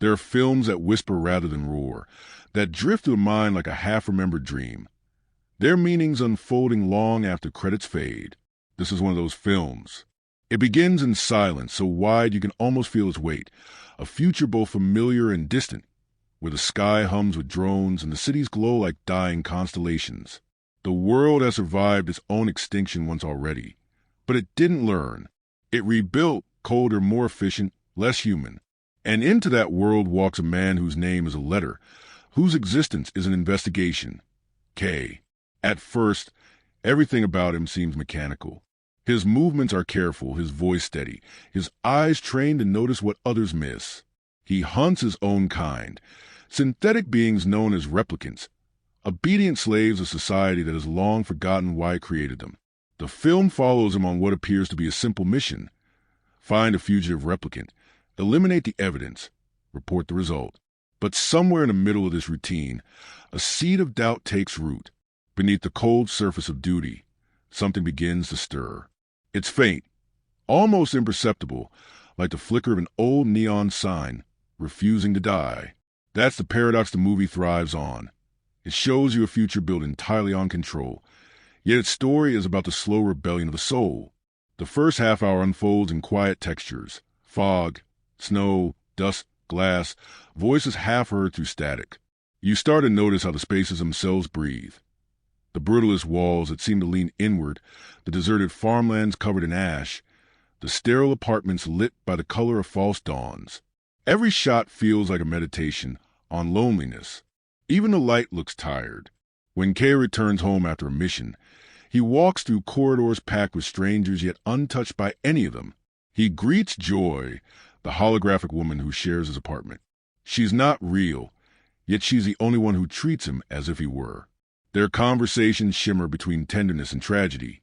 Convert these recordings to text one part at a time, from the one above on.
There are films that whisper rather than roar, that drift through the mind like a half-remembered dream, their meanings unfolding long after credits fade. This is one of those films. It begins in silence, so wide you can almost feel its weight, a future both familiar and distant, where the sky hums with drones and the cities glow like dying constellations. The world has survived its own extinction once already, but it didn't learn. It rebuilt, colder, more efficient, less human. And into that world walks a man whose name is a letter, whose existence is an investigation. K. At first, everything about him seems mechanical. His movements are careful, his voice steady, his eyes trained to notice what others miss. He hunts his own kind, synthetic beings known as replicants, obedient slaves of society that has long forgotten why it created them. The film follows him on what appears to be a simple mission: find a fugitive replicant, eliminate the evidence, report the result. But somewhere in the middle of this routine, a seed of doubt takes root. Beneath the cold surface of duty, something begins to stir. It's faint, almost imperceptible, like the flicker of an old neon sign, refusing to die. That's the paradox the movie thrives on. It shows you a future built entirely on control, yet its story is about the slow rebellion of the soul. The first half hour unfolds in quiet textures: fog, snow, dust, glass, voices half heard through static. You start to notice how the spaces themselves breathe. The brutalist walls that seem to lean inward, the deserted farmlands covered in ash, the sterile apartments lit by the color of false dawns. Every shot feels like a meditation on loneliness. Even the light looks tired. When Kay returns home after a mission, he walks through corridors packed with strangers yet untouched by any of them. He greets Joy, the holographic woman who shares his apartment. She's not real, yet she's the only one who treats him as if he were. Their conversations shimmer between tenderness and tragedy.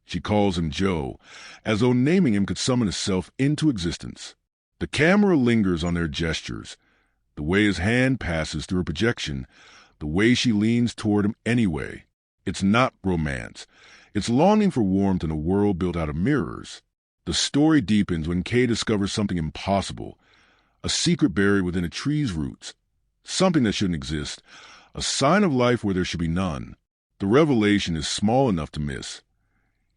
She calls him Joe, as though naming him could summon itself into existence. The camera lingers on their gestures, the way his hand passes through her projection, the way she leans toward him anyway. It's not romance. It's longing for warmth in a world built out of mirrors. The story deepens when Kay discovers something impossible, a secret buried within a tree's roots, something that shouldn't exist, a sign of life where there should be none. The revelation is small enough to miss,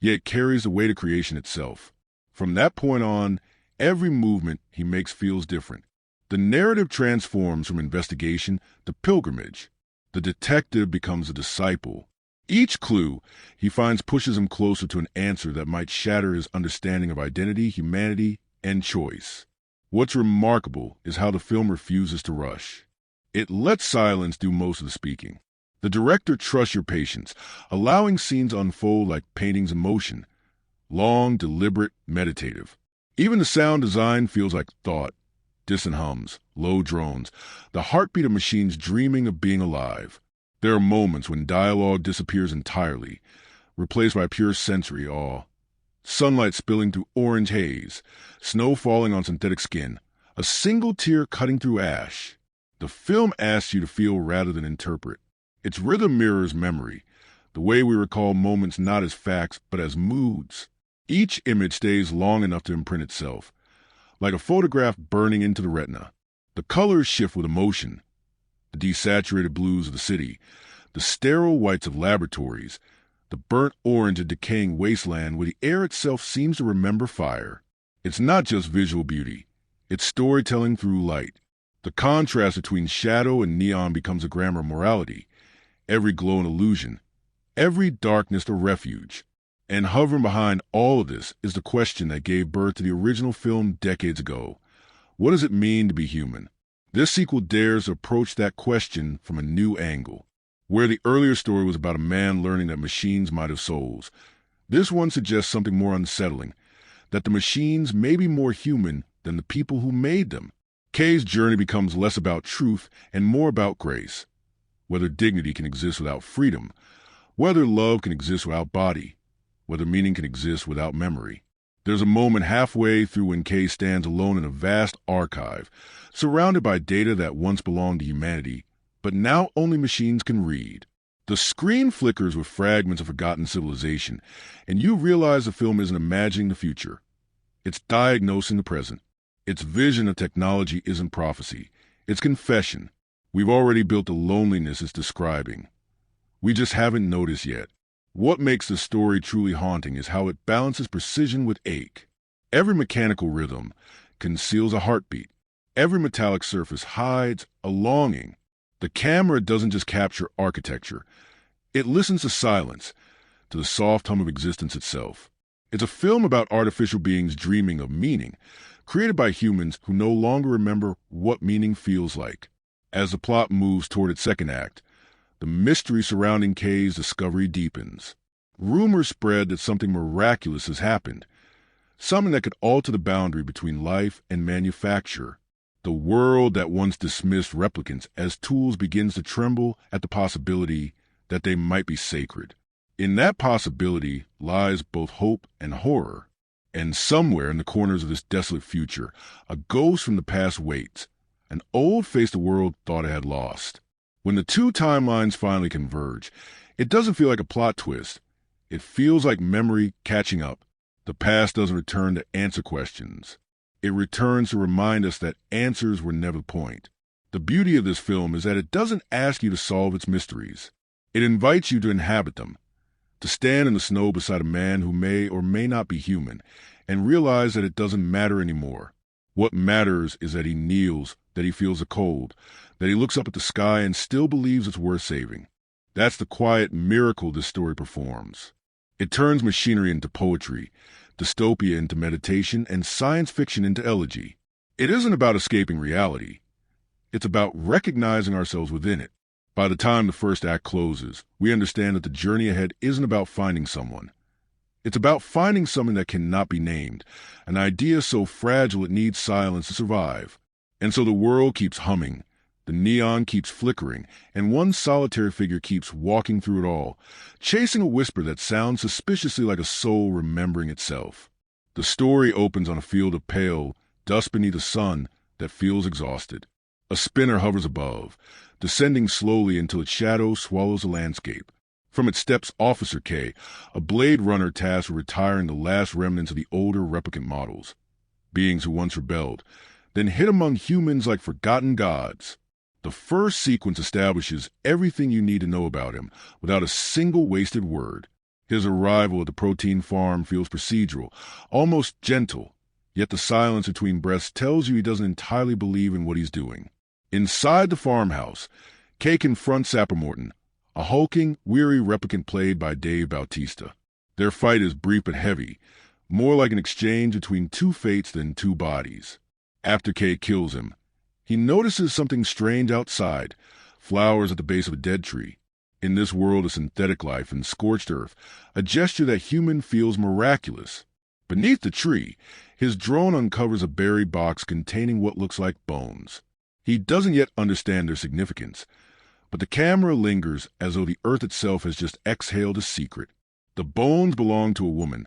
yet carries the weight of creation itself. From that point on, every movement he makes feels different. The narrative transforms from investigation to pilgrimage. The detective becomes a disciple. Each clue he finds pushes him closer to an answer that might shatter his understanding of identity, humanity, and choice. What's remarkable is how the film refuses to rush. It lets silence do most of the speaking. The director trusts your patience, allowing scenes to unfold like paintings in motion. Long, deliberate, meditative. Even the sound design feels like thought. Distant hums, low drones, the heartbeat of machines dreaming of being alive. There are moments when dialogue disappears entirely, replaced by pure sensory awe. Sunlight spilling through orange haze, snow falling on synthetic skin, a single tear cutting through ash. The film asks you to feel rather than interpret. Its rhythm mirrors memory, the way we recall moments not as facts but as moods. Each image stays long enough to imprint itself, like a photograph burning into the retina. The colors shift with emotion. The desaturated blues of the city, the sterile whites of laboratories, the burnt orange of decaying wasteland where the air itself seems to remember fire. It's not just visual beauty. It's storytelling through light. The contrast between shadow and neon becomes a grammar of morality. Every glow an illusion, every darkness a refuge. And hovering behind all of this is the question that gave birth to the original film decades ago. What does it mean to be human? This sequel dares to approach that question from a new angle. Where the earlier story was about a man learning that machines might have souls, this one suggests something more unsettling, that the machines may be more human than the people who made them. Kay's journey becomes less about truth and more about grace. Whether dignity can exist without freedom, whether love can exist without body, whether meaning can exist without memory. There's a moment halfway through when Kay stands alone in a vast archive, surrounded by data that once belonged to humanity, but now only machines can read. The screen flickers with fragments of forgotten civilization, and you realize the film isn't imagining the future. It's diagnosing the present. Its vision of technology isn't prophecy. It's confession. We've already built the loneliness it's describing. We just haven't noticed yet. What makes the story truly haunting is how it balances precision with ache. Every mechanical rhythm conceals a heartbeat. Every metallic surface hides a longing. The camera doesn't just capture architecture. It listens to silence, to the soft hum of existence itself. It's a film about artificial beings dreaming of meaning, created by humans who no longer remember what meaning feels like. As the plot moves toward its second act, the mystery surrounding Kay's discovery deepens. Rumors spread that something miraculous has happened, something that could alter the boundary between life and manufacture. The world that once dismissed replicants as tools begins to tremble at the possibility that they might be sacred. In that possibility lies both hope and horror. And somewhere in the corners of this desolate future, a ghost from the past waits, an old face the world thought it had lost. When the two timelines finally converge, it doesn't feel like a plot twist. It feels like memory catching up. The past doesn't return to answer questions. It returns to remind us that answers were never the point. The beauty of this film is that it doesn't ask you to solve its mysteries. It invites you to inhabit them, to stand in the snow beside a man who may or may not be human, and realize that it doesn't matter anymore. What matters is that he kneels, that he feels the cold, that he looks up at the sky and still believes it's worth saving. That's the quiet miracle this story performs. It turns machinery into poetry, dystopia into meditation, and science fiction into elegy. It isn't about escaping reality. It's about recognizing ourselves within it. By the time the first act closes, we understand that the journey ahead isn't about finding someone. It's about finding something that cannot be named, an idea so fragile it needs silence to survive. And so the world keeps humming, the neon keeps flickering, and one solitary figure keeps walking through it all, chasing a whisper that sounds suspiciously like a soul remembering itself. The story opens on a field of pale dust beneath a sun that feels exhausted. A spinner hovers above, descending slowly until its shadow swallows the landscape. From it steps Officer K, a Blade Runner tasked with retiring the last remnants of the older replicant models. Beings who once rebelled, then hid among humans like forgotten gods. The first sequence establishes everything you need to know about him without a single wasted word. His arrival at the protein farm feels procedural, almost gentle, yet the silence between breaths tells you he doesn't entirely believe in what he's doing. Inside the farmhouse, Kay confronts Sappermorton, a hulking, weary replicant played by Dave Bautista. Their fight is brief but heavy, more like an exchange between two fates than two bodies. After Kay kills him, he notices something strange outside, flowers at the base of a dead tree. In this world of synthetic life and scorched earth, a gesture that human feels miraculous. Beneath the tree, his drone uncovers a buried box containing what looks like bones. He doesn't yet understand their significance, but the camera lingers as though the earth itself has just exhaled a secret. The bones belong to a woman,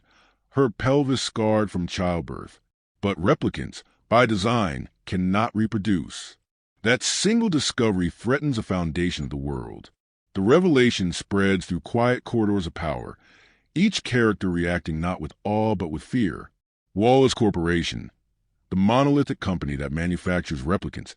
her pelvis scarred from childbirth. But replicants, by design, cannot reproduce. That single discovery threatens the foundation of the world. The revelation spreads through quiet corridors of power, each character reacting not with awe but with fear. Wallace Corporation, the monolithic company that manufactures replicants,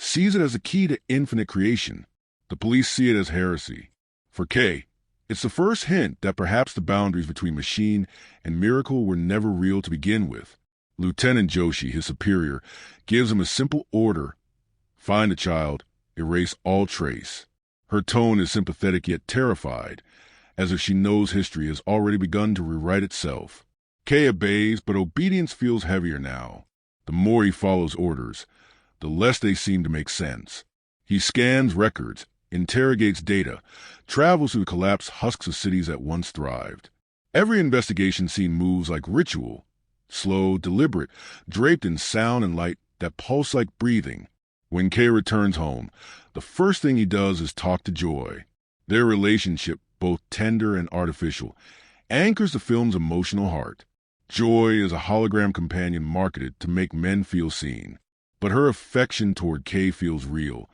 sees it as a key to infinite creation. The police see it as heresy. For Kay, it's the first hint that perhaps the boundaries between machine and miracle were never real to begin with. Lieutenant Joshi, his superior, gives him a simple order: find the child, erase all trace. Her tone is sympathetic yet terrified, as if she knows history has already begun to rewrite itself. Kay obeys, but obedience feels heavier now. The more he follows orders, the less they seem to make sense. He scans records, interrogates data, travels through the collapsed husks of cities that once thrived. Every investigation scene moves like ritual, slow, deliberate, draped in sound and light that pulse like breathing. When Kay returns home, the first thing he does is talk to Joy. Their relationship, both tender and artificial, anchors the film's emotional heart. Joy is a hologram companion marketed to make men feel seen. But her affection toward Kay feels real,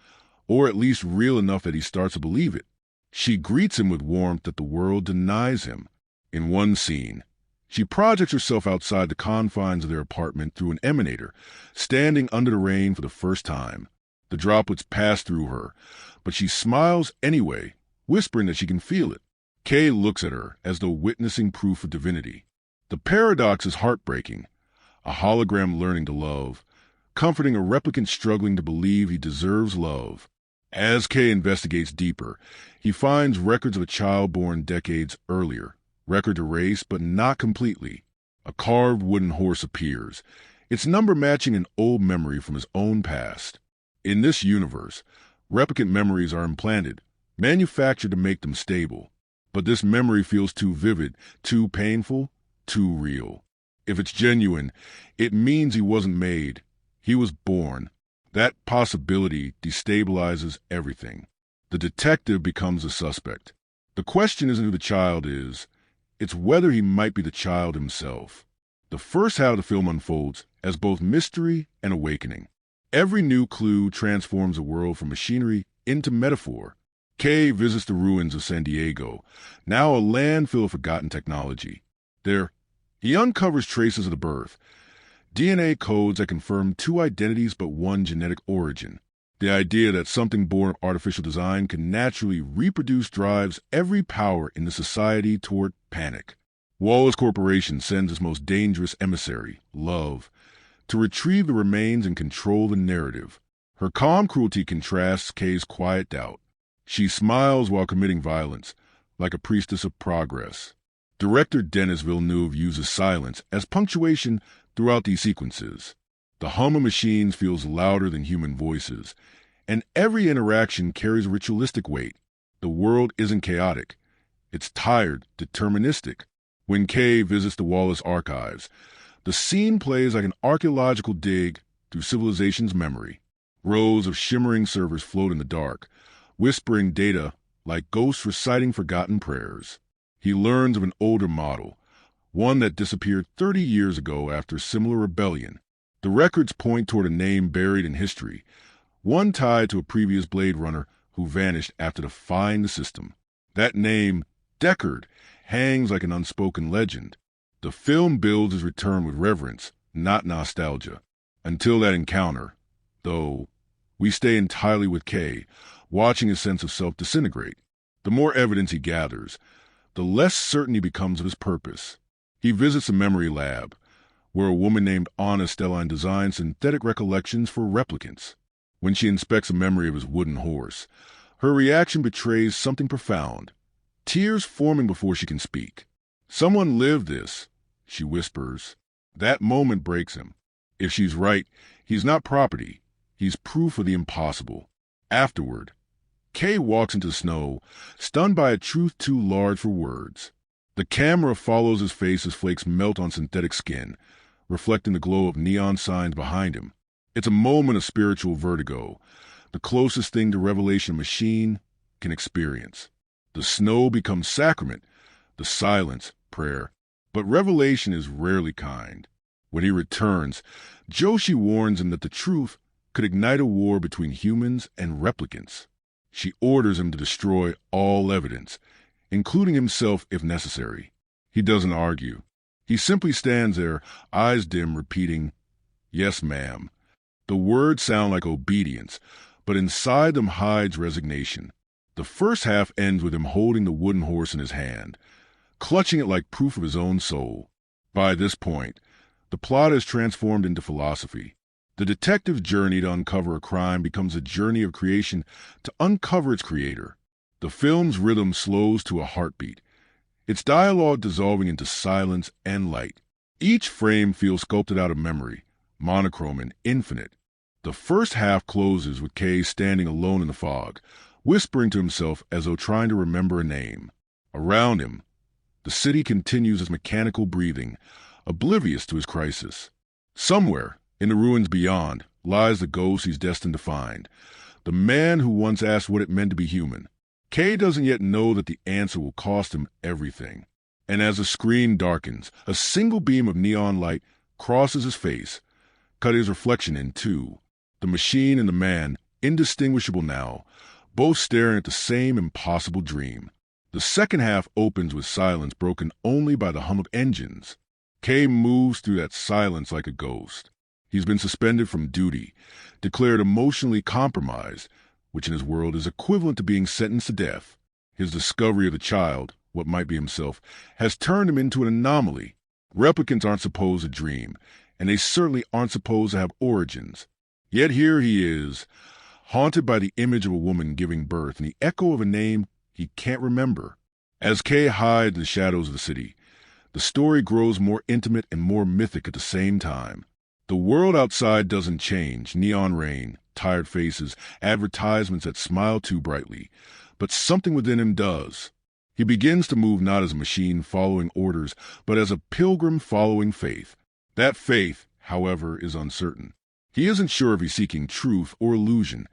or at least real enough that he starts to believe it. She greets him with warmth that the world denies him. In one scene, She projects herself outside the confines of their apartment through an emanator, standing under the rain for the first time. The droplets pass through her, but she smiles anyway, whispering that she can feel it. Kay looks at her as though witnessing proof of divinity. The paradox is heartbreaking. A hologram learning to love, comforting a replicant struggling to believe he deserves love. As Kay investigates deeper, he finds records of a child born decades earlier. Record erased, but not completely. A carved wooden horse appears, its number matching an old memory from his own past. In this universe, replicant memories are implanted, manufactured to make them stable. But this memory feels too vivid, too painful, too real. If it's genuine, it means he wasn't made. He was born. That possibility destabilizes everything. The detective becomes a suspect. The question isn't who the child is. It's whether he might be the child himself. The first half of the film unfolds as both mystery and awakening. Every new clue transforms the world from machinery into metaphor. Kay visits the ruins of San Diego, now a landfill of forgotten technology. There, he uncovers traces of the birth, DNA codes that confirm two identities but one genetic origin. The idea that something born of artificial design can naturally reproduce drives every power in the society toward panic. Wallace Corporation sends its most dangerous emissary, Love, to retrieve the remains and control the narrative. Her calm cruelty contrasts Kay's quiet doubt. She smiles while committing violence, like a priestess of progress. Director Denis Villeneuve uses silence as punctuation throughout these sequences. The hum of machines feels louder than human voices, and every interaction carries ritualistic weight. The world isn't chaotic. It's tired, deterministic. When Kay visits the Wallace archives, the scene plays like an archaeological dig through civilization's memory. Rows of shimmering servers float in the dark, whispering data like ghosts reciting forgotten prayers. He learns of an older model, one that disappeared 30 years ago after a similar rebellion. The records point toward a name buried in history, one tied to a previous Blade Runner who vanished after defying the system. That name, Deckard, hangs like an unspoken legend. The film builds his return with reverence, not nostalgia. Until that encounter, though, we stay entirely with Kay, watching his sense of self disintegrate. The more evidence he gathers, the less certain he becomes of his purpose. He visits a memory lab, where a woman named Anna Stelline designs synthetic recollections for replicants. When she inspects a memory of his wooden horse, her reaction betrays something profound, tears forming before she can speak. "Someone lived this," she whispers. That moment breaks him. If she's right, he's not property. He's proof of the impossible. Afterward, Kay walks into the snow, stunned by a truth too large for words. The camera follows his face as flakes melt on synthetic skin, reflecting the glow of neon signs behind him. It's a moment of spiritual vertigo, the closest thing to revelation a machine can experience. The snow becomes sacrament, the silence, prayer. But revelation is rarely kind. When he returns, Joshi warns him that the truth could ignite a war between humans and replicants. She orders him to destroy all evidence, including himself if necessary. He doesn't argue. He simply stands there, eyes dim, repeating, "Yes, ma'am." The words sound like obedience, but inside them hides resignation. The first half ends with him holding the wooden horse in his hand, clutching it like proof of his own soul. By this point, the plot is transformed into philosophy. The detective's journey to uncover a crime becomes a journey of creation to uncover its creator. The film's rhythm slows to a heartbeat, its dialogue dissolving into silence and light. Each frame feels sculpted out of memory, monochrome and infinite. The first half closes with Kay standing alone in the fog, whispering to himself as though trying to remember a name. Around him, the city continues its mechanical breathing, oblivious to his crisis. Somewhere, in the ruins beyond, lies the ghost he's destined to find, the man who once asked what it meant to be human. Kay doesn't yet know that the answer will cost him everything. And as the screen darkens, a single beam of neon light crosses his face, cutting his reflection in two. The machine and the man, indistinguishable now, both staring at the same impossible dream. The second half opens with silence broken only by the hum of engines. Kay moves through that silence like a ghost. He's been suspended from duty, declared emotionally compromised, which in his world is equivalent to being sentenced to death. His discovery of the child, what might be himself, has turned him into an anomaly. Replicants aren't supposed to dream, and they certainly aren't supposed to have origins. Yet here he is, haunted by the image of a woman giving birth and the echo of a name he can't remember. As Kay hides in the shadows of the city, the story grows more intimate and more mythic at the same time. The world outside doesn't change, neon rain, tired faces, advertisements that smile too brightly, but something within him does. He begins to move not as a machine following orders, but as a pilgrim following faith. That faith, however, is uncertain. He isn't sure if he's seeking truth or illusion.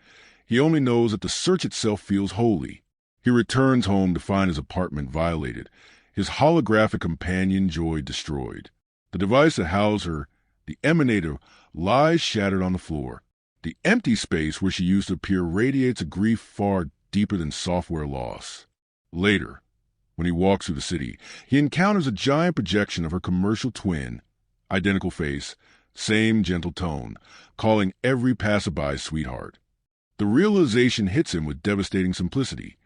He only knows that the search itself feels holy. He returns home to find his apartment violated, his holographic companion Joy destroyed. The device that housed her, the emanator, lies shattered on the floor. The empty space where she used to appear radiates a grief far deeper than software loss. Later, when he walks through the city, he encounters a giant projection of her commercial twin. Identical face, same gentle tone, calling every passerby sweetheart. The realization hits him with devastating simplicity.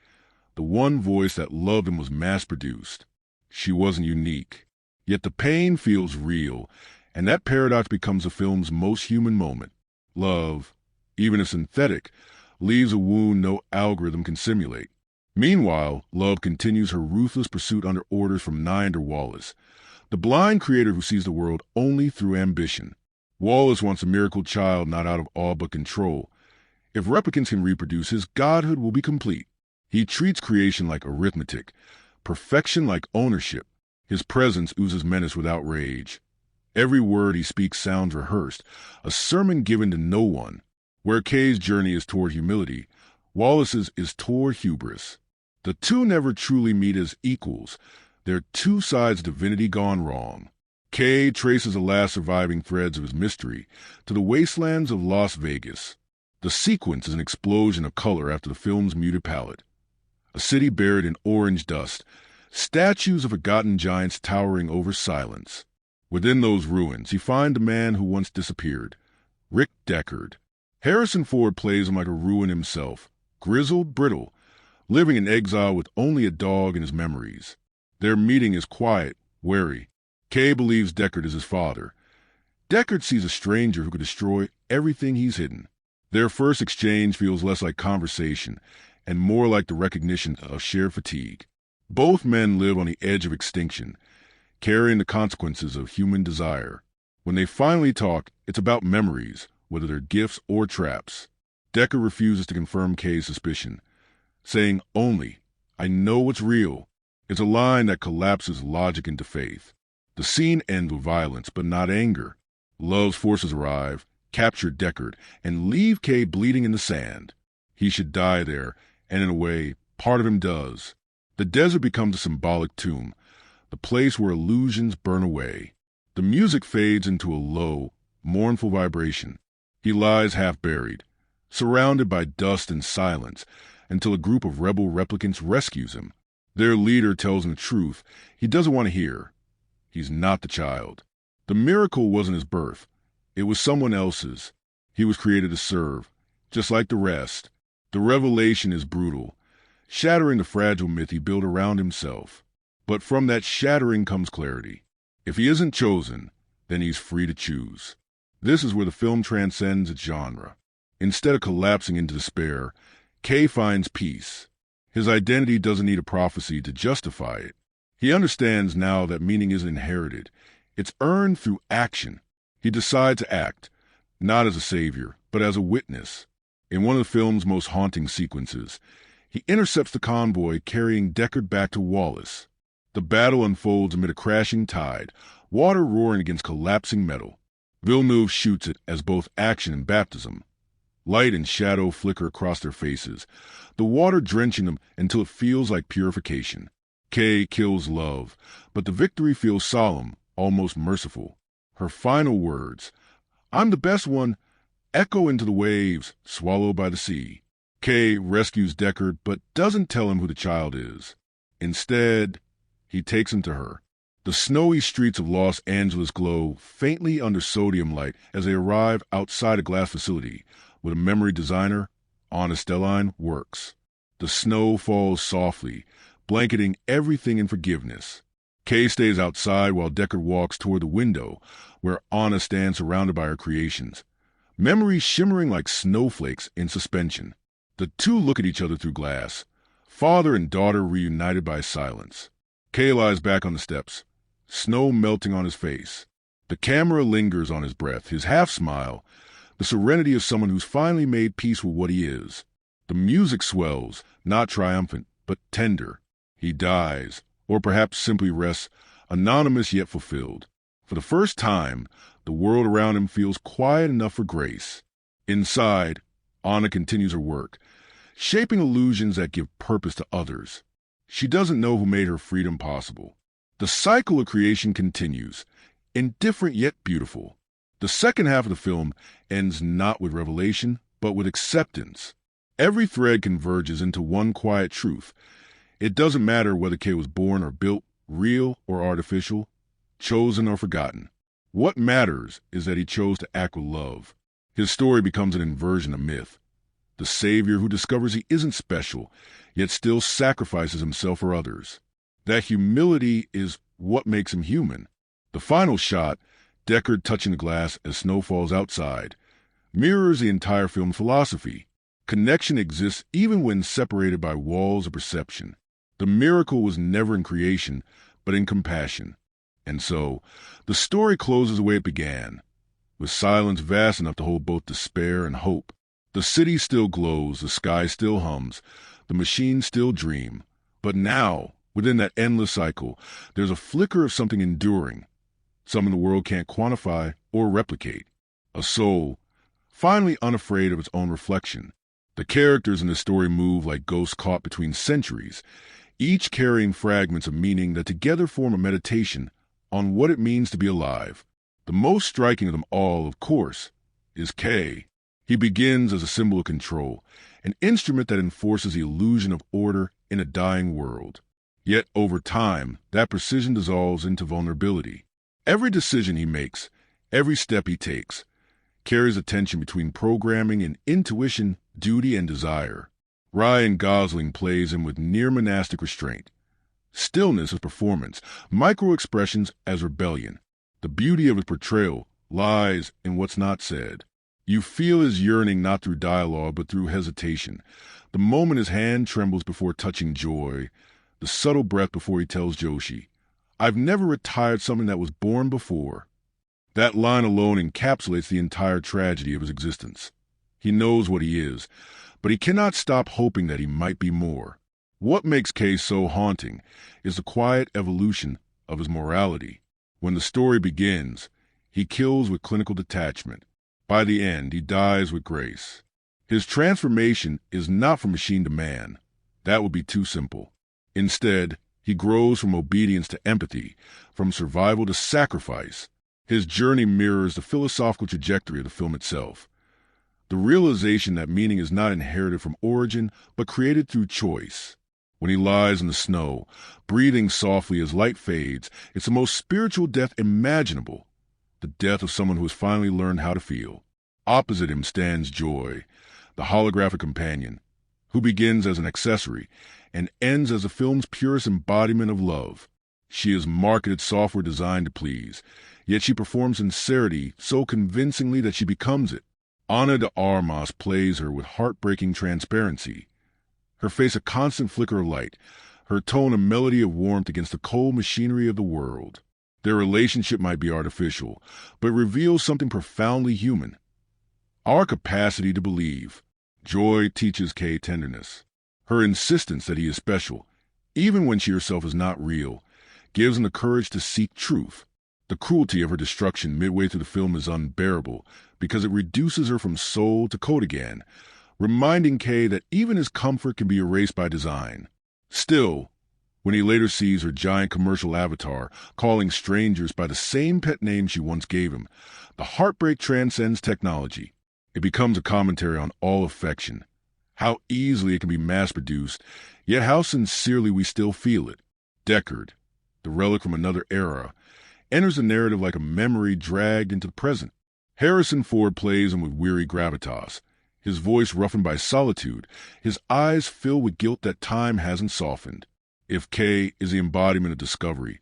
The one voice that loved him was mass-produced. She wasn't unique. Yet the pain feels real, and that paradox becomes the film's most human moment. Love, even if synthetic, leaves a wound no algorithm can simulate. Meanwhile, Love continues her ruthless pursuit under orders from Nyander Wallace, the blind creator who sees the world only through ambition. Wallace wants a miracle child not out of awe but control. If replicants can reproduce, his godhood will be complete. He treats creation like arithmetic, perfection like ownership. His presence oozes menace without rage. Every word he speaks sounds rehearsed, a sermon given to no one. Where Kay's journey is toward humility, Wallace's is toward hubris. The two never truly meet as equals. They're two sides of divinity gone wrong. Kay traces the last surviving threads of his mystery to the wastelands of Las Vegas. The sequence is an explosion of color after the film's muted palette. A city buried in orange dust, statues of forgotten giants towering over silence. Within those ruins, he finds a man who once disappeared, Rick Deckard. Harrison Ford plays him like a ruin himself, grizzled, brittle, living in exile with only a dog in his memories. Their meeting is quiet, wary. Kay believes Deckard is his father. Deckard sees a stranger who could destroy everything he's hidden. Their first exchange feels less like conversation and more like the recognition of shared fatigue. Both men live on the edge of extinction, carrying the consequences of human desire. When they finally talk, it's about memories, whether they're gifts or traps. Deckard refuses to confirm Kay's suspicion, saying only, "I know what's real." It's a line that collapses logic into faith. The scene ends with violence, but not anger. Love's forces arrive, capture Deckard, and leave Kay bleeding in the sand. He should die there, and in a way, part of him does. The desert becomes a symbolic tomb, the place where illusions burn away. The music fades into a low, mournful vibration. He lies half buried, surrounded by dust and silence, until a group of rebel replicants rescues him. Their leader tells him the truth he doesn't want to hear. He's not the child. The miracle wasn't his birth. It was someone else's. He was created to serve, just like the rest. The revelation is brutal, shattering the fragile myth he built around himself. But from that shattering comes clarity. If he isn't chosen, then he's free to choose. This is where the film transcends its genre. Instead of collapsing into despair, Kay finds peace. His identity doesn't need a prophecy to justify it. He understands now that meaning isn't inherited. It's earned through action. He decides to act, not as a savior, but as a witness. In one of the film's most haunting sequences, he intercepts the convoy carrying Deckard back to Wallace. The battle unfolds amid a crashing tide, water roaring against collapsing metal. Villeneuve shoots it as both action and baptism. Light and shadow flicker across their faces, the water drenching them until it feels like purification. Kay kills Love, but the victory feels solemn, almost merciful. Her final words, "I'm the best one," echo into the waves, swallowed by the sea. Kay rescues Deckard, but doesn't tell him who the child is. Instead, he takes him to her. The snowy streets of Los Angeles glow faintly under sodium light as they arrive outside a glass facility where the memory designer, Anna Stelline, works. The snow falls softly, blanketing everything in forgiveness. Kay stays outside while Deckard walks toward the window where Anna stands surrounded by her creations, memories shimmering like snowflakes in suspension. The two look at each other through glass, father and daughter reunited by silence. Kay lies back on the steps, snow melting on his face. The camera lingers on his breath, his half-smile, the serenity of someone who's finally made peace with what he is. The music swells, not triumphant, but tender. He dies, or perhaps simply rests, anonymous yet fulfilled. For the first time, the world around him feels quiet enough for grace. Inside, Anna continues her work, shaping illusions that give purpose to others. She doesn't know who made her freedom possible. The cycle of creation continues, indifferent yet beautiful. The second half of the film ends not with revelation, but with acceptance. Every thread converges into one quiet truth. It doesn't matter whether Kay was born or built, real or artificial, chosen or forgotten. What matters is that he chose to act with love. His story becomes an inversion of myth. The savior who discovers he isn't special, yet still sacrifices himself for others. That humility is what makes him human. The final shot, Deckard touching the glass as snow falls outside, mirrors the entire film's philosophy. Connection exists even when separated by walls of perception. The miracle was never in creation, but in compassion. And so, the story closes the way it began, with silence vast enough to hold both despair and hope. The city still glows, the sky still hums, the machines still dream. But now, within that endless cycle, there's a flicker of something enduring, something the world can't quantify or replicate. A soul, finally unafraid of its own reflection. The characters in the story move like ghosts caught between centuries, each carrying fragments of meaning that together form a meditation on what it means to be alive. The most striking of them all, of course, is Kay. He begins as a symbol of control, an instrument that enforces the illusion of order in a dying world. Yet over time, that precision dissolves into vulnerability. Every decision he makes, every step he takes, carries a tension between programming and intuition, duty and desire. Ryan Gosling plays him with near monastic restraint. Stillness as performance, micro-expressions as rebellion. The beauty of his portrayal lies in what's not said. You feel his yearning not through dialogue but through hesitation. The moment his hand trembles before touching joy, the subtle breath before he tells Joshi, "I've never retired something that was born before." That line alone encapsulates the entire tragedy of his existence. He knows what he is, but he cannot stop hoping that he might be more. What makes Kay so haunting is the quiet evolution of his morality. When the story begins, he kills with clinical detachment. By the end, he dies with grace. His transformation is not from machine to man. That would be too simple. Instead, he grows from obedience to empathy, from survival to sacrifice. His journey mirrors the philosophical trajectory of the film itself. The realization that meaning is not inherited from origin, but created through choice. When he lies in the snow, breathing softly as light fades, it's the most spiritual death imaginable. The death of someone who has finally learned how to feel. Opposite him stands Joy, the holographic companion, who begins as an accessory and ends as the film's purest embodiment of love. She is marketed software designed to please, yet she performs sincerity so convincingly that she becomes it. Ana de Armas plays her with heartbreaking transparency. Her face a constant flicker of light, her tone a melody of warmth against the cold machinery of the world. Their relationship might be artificial, but reveals something profoundly human. Our capacity to believe. Joy teaches Kay tenderness. Her insistence that he is special, even when she herself is not real, gives him the courage to seek truth. The cruelty of her destruction midway through the film is unbearable because it reduces her from soul to code again, reminding Kay that even his comfort can be erased by design. Still, when he later sees her giant commercial avatar calling strangers by the same pet name she once gave him, the heartbreak transcends technology. It becomes a commentary on all affection, how easily it can be mass-produced, yet how sincerely we still feel it. Deckard, the relic from another era, enters the narrative like a memory dragged into the present. Harrison Ford plays him with weary gravitas, his voice roughened by solitude, his eyes filled with guilt that time hasn't softened. If Kay is the embodiment of discovery,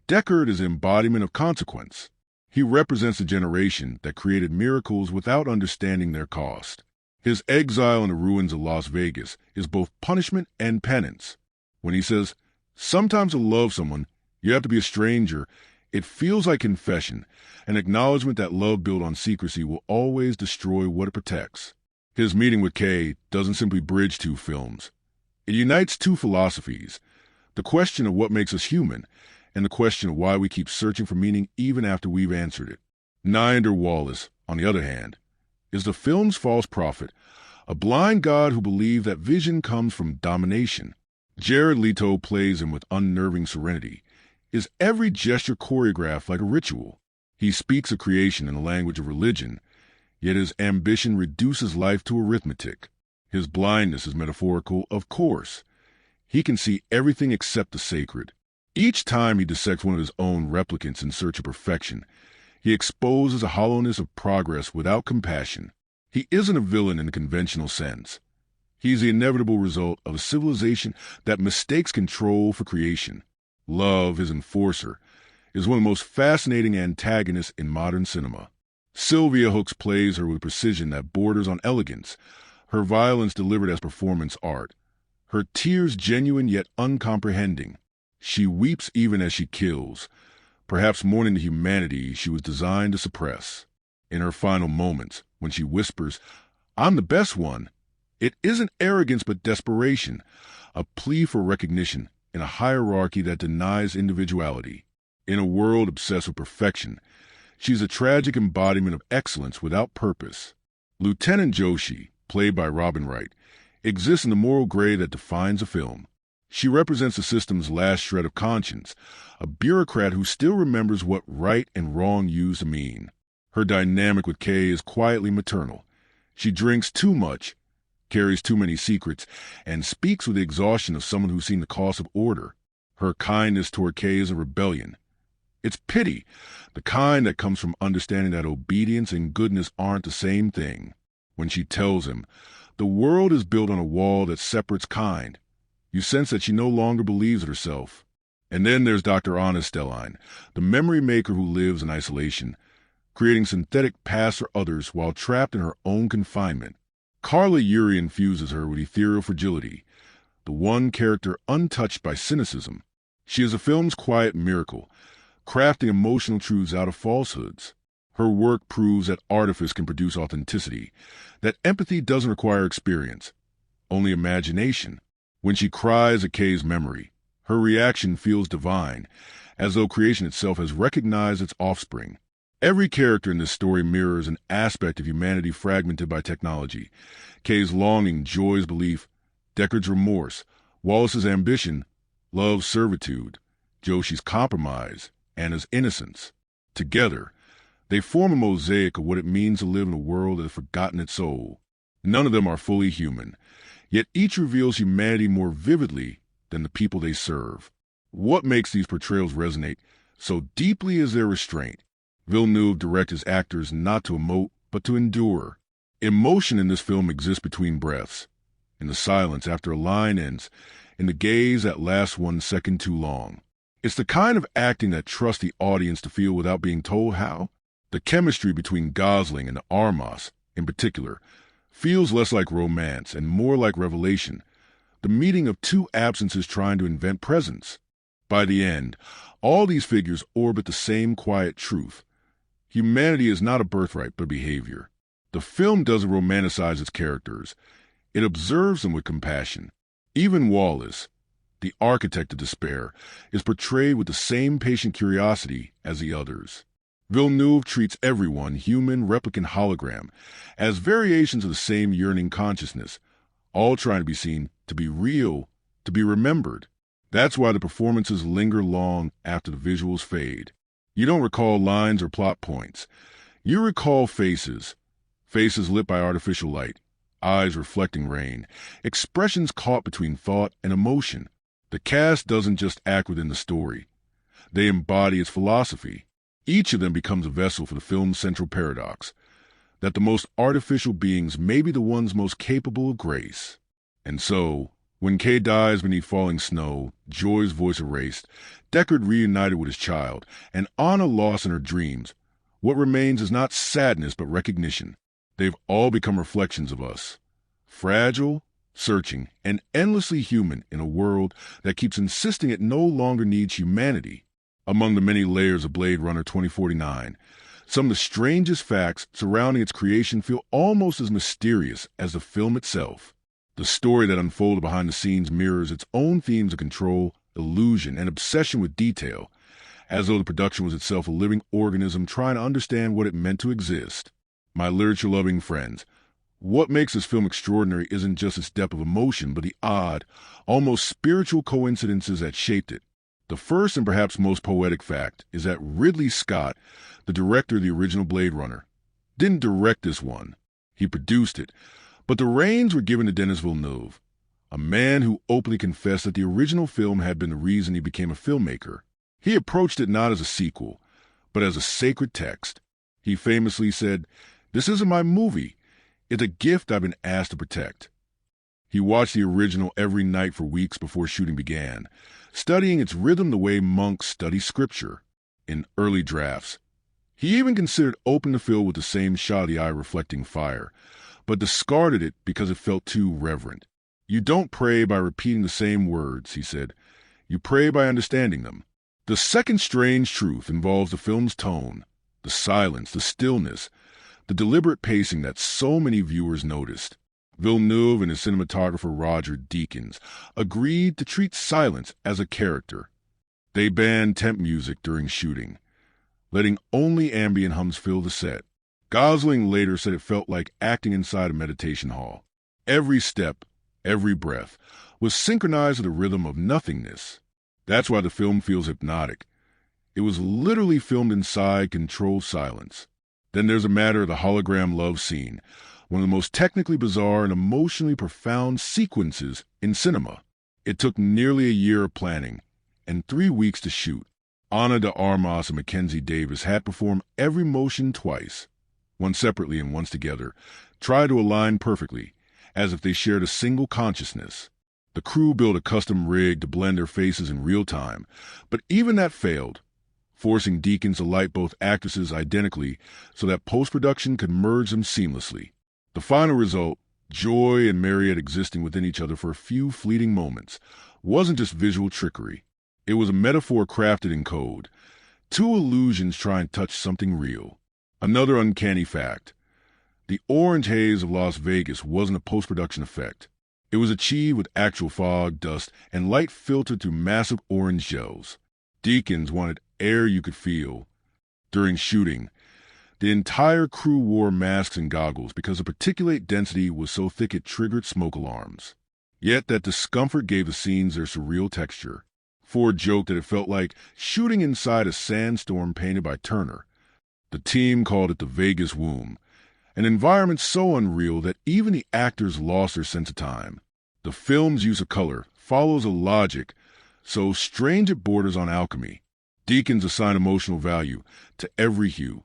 Deckard is the embodiment of consequence. He represents a generation that created miracles without understanding their cost. His exile in the ruins of Las Vegas is both punishment and penance. When he says, "Sometimes to love someone, you have to be a stranger," it feels like confession, an acknowledgement that love built on secrecy will always destroy what it protects. His meeting with Kay doesn't simply bridge two films. It unites two philosophies, the question of what makes us human, and the question of why we keep searching for meaning even after we've answered it. Niander Wallace, on the other hand, is the film's false prophet, a blind god who believed that vision comes from domination. Jared Leto plays him with unnerving serenity. Is every gesture choreographed like a ritual? He speaks of creation in the language of religion, yet his ambition reduces life to arithmetic. His blindness is metaphorical, of course. He can see everything except the sacred. Each time he dissects one of his own replicants in search of perfection, he exposes the hollowness of progress without compassion. He isn't a villain in the conventional sense. He's the inevitable result of a civilization that mistakes control for creation. Love, his enforcer, is one of the most fascinating antagonists in modern cinema. Sylvia Hoeks plays her with precision that borders on elegance, her violence delivered as performance art, her tears genuine yet uncomprehending. She weeps even as she kills, perhaps mourning the humanity she was designed to suppress. In her final moments, when she whispers, "I'm the best one," it isn't arrogance but desperation, a plea for recognition in a hierarchy that denies individuality. In a world obsessed with perfection, she's a tragic embodiment of excellence without purpose. Lieutenant Joshi, played by Wright, exists in the moral gray that defines the film. She represents the system's last shred of conscience, a bureaucrat who still remembers what right and wrong used to mean. Her dynamic with Kay is quietly maternal. She drinks too much, carries too many secrets, and speaks with the exhaustion of someone who's seen the cost of order. Her kindness toward Kay is a rebellion. It's pity, the kind that comes from understanding that obedience and goodness aren't the same thing. When she tells him, "The world is built on a wall that separates kind," you sense that she no longer believes it herself. And then there's Dr. Anna Stelline, the memory maker who lives in isolation, creating synthetic paths for others while trapped in her own confinement. Carla Uri infuses her with ethereal fragility, the one character untouched by cynicism. She is the film's quiet miracle, crafting emotional truths out of falsehoods. Her work proves that artifice can produce authenticity, that empathy doesn't require experience, only imagination. When she cries at Kay's memory, her reaction feels divine, as though creation itself has recognized its offspring. Every character in this story mirrors an aspect of humanity fragmented by technology. Kay's longing, Joy's belief, Deckard's remorse, Wallace's ambition, Love's servitude, Joshi's compromise, Anna's innocence. Together, they form a mosaic of what it means to live in a world that has forgotten its soul. None of them are fully human, yet each reveals humanity more vividly than the people they serve. What makes these portrayals resonate so deeply is their restraint. Villeneuve directs his actors not to emote, but to endure. Emotion in this film exists between breaths, in the silence after a line ends, in the gaze that lasts 1 second too long. It's the kind of acting that trusts the audience to feel without being told how. The chemistry between Gosling and Armas, in particular, feels less like romance and more like revelation, the meeting of two absences trying to invent presence. By the end, all these figures orbit the same quiet truth. Humanity is not a birthright but behavior. The film doesn't romanticize its characters. It observes them with compassion. Even Wallace, the architect of despair, is portrayed with the same patient curiosity as the others. Villeneuve treats everyone, human, replicant, hologram, as variations of the same yearning consciousness, all trying to be seen, to be real, to be remembered. That's why the performances linger long after the visuals fade. You don't recall lines or plot points. You recall faces, faces lit by artificial light, eyes reflecting rain, expressions caught between thought and emotion. The cast doesn't just act within the story. They embody its philosophy. Each of them becomes a vessel for the film's central paradox, that the most artificial beings may be the ones most capable of grace. And so, when Kay dies beneath falling snow, Joy's voice erased, Deckard reunited with his child, and Anna lost in her dreams, what remains is not sadness but recognition. They've all become reflections of us. Fragile, searching, and endlessly human in a world that keeps insisting it no longer needs humanity. Among the many layers of Blade Runner 2049, some of the strangest facts surrounding its creation feel almost as mysterious as the film itself. The story that unfolded behind the scenes mirrors its own themes of control, illusion, and obsession with detail, as though the production was itself a living organism trying to understand what it meant to exist. My literature-loving friends, what makes this film extraordinary isn't just its depth of emotion, but the odd, almost spiritual coincidences that shaped it. The first and perhaps most poetic fact is that Ridley Scott, the director of the original Blade Runner, didn't direct this one. He produced it, but the reins were given to Denis Villeneuve, a man who openly confessed that the original film had been the reason he became a filmmaker. He approached it not as a sequel, but as a sacred text. He famously said, "This isn't my movie. It's a gift I've been asked to protect." He watched the original every night for weeks before shooting began, studying its rhythm the way monks study scripture. In early drafts, he even considered opening the film with the same shot of the eye reflecting fire, but discarded it because it felt too reverent. "You don't pray by repeating the same words," he said. "You pray by understanding them." The second strange truth involves the film's tone, the silence, the stillness, the deliberate pacing that so many viewers noticed. Villeneuve and his cinematographer Roger Deakins agreed to treat silence as a character. They banned temp music during shooting, letting only ambient hums fill the set. Gosling later said it felt like acting inside a meditation hall. Every step, every breath, was synchronized with the rhythm of nothingness. That's why the film feels hypnotic. It was literally filmed inside controlled silence. Then there's a matter of the hologram love scene, one of the most technically bizarre and emotionally profound sequences in cinema. It took nearly a year of planning and 3 weeks to shoot. Ana de Armas and Mackenzie Davis had performed every motion twice, once separately and once together, tried to align perfectly, as if they shared a single consciousness. The crew built a custom rig to blend their faces in real time, but even that failed, forcing Deakins to light both actresses identically so that post-production could merge them seamlessly. The final result, Joy and Mariette existing within each other for a few fleeting moments, wasn't just visual trickery. It was a metaphor crafted in code. Two illusions trying to touch something real. Another uncanny fact. The orange haze of Las Vegas wasn't a post-production effect. It was achieved with actual fog, dust, and light filtered through massive orange gels. Deakins wanted air you could feel. During shooting, the entire crew wore masks and goggles because the particulate density was so thick it triggered smoke alarms. Yet that discomfort gave the scenes their surreal texture. Ford joked that it felt like shooting inside a sandstorm painted by Turner. The team called it the Vegas womb, an environment so unreal that even the actors lost their sense of time. The film's use of color follows a logic so strange it borders on alchemy. Deakins assigned emotional value to every hue.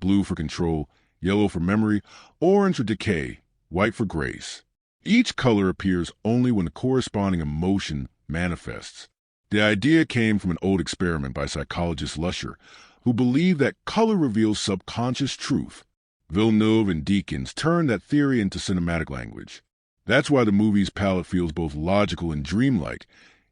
Blue for control, yellow for memory, orange for decay, white for grace. Each color appears only when the corresponding emotion manifests. The idea came from an old experiment by psychologist Lusher, who believed that color reveals subconscious truth. Villeneuve and Deakins turned that theory into cinematic language. That's why the movie's palette feels both logical and dreamlike.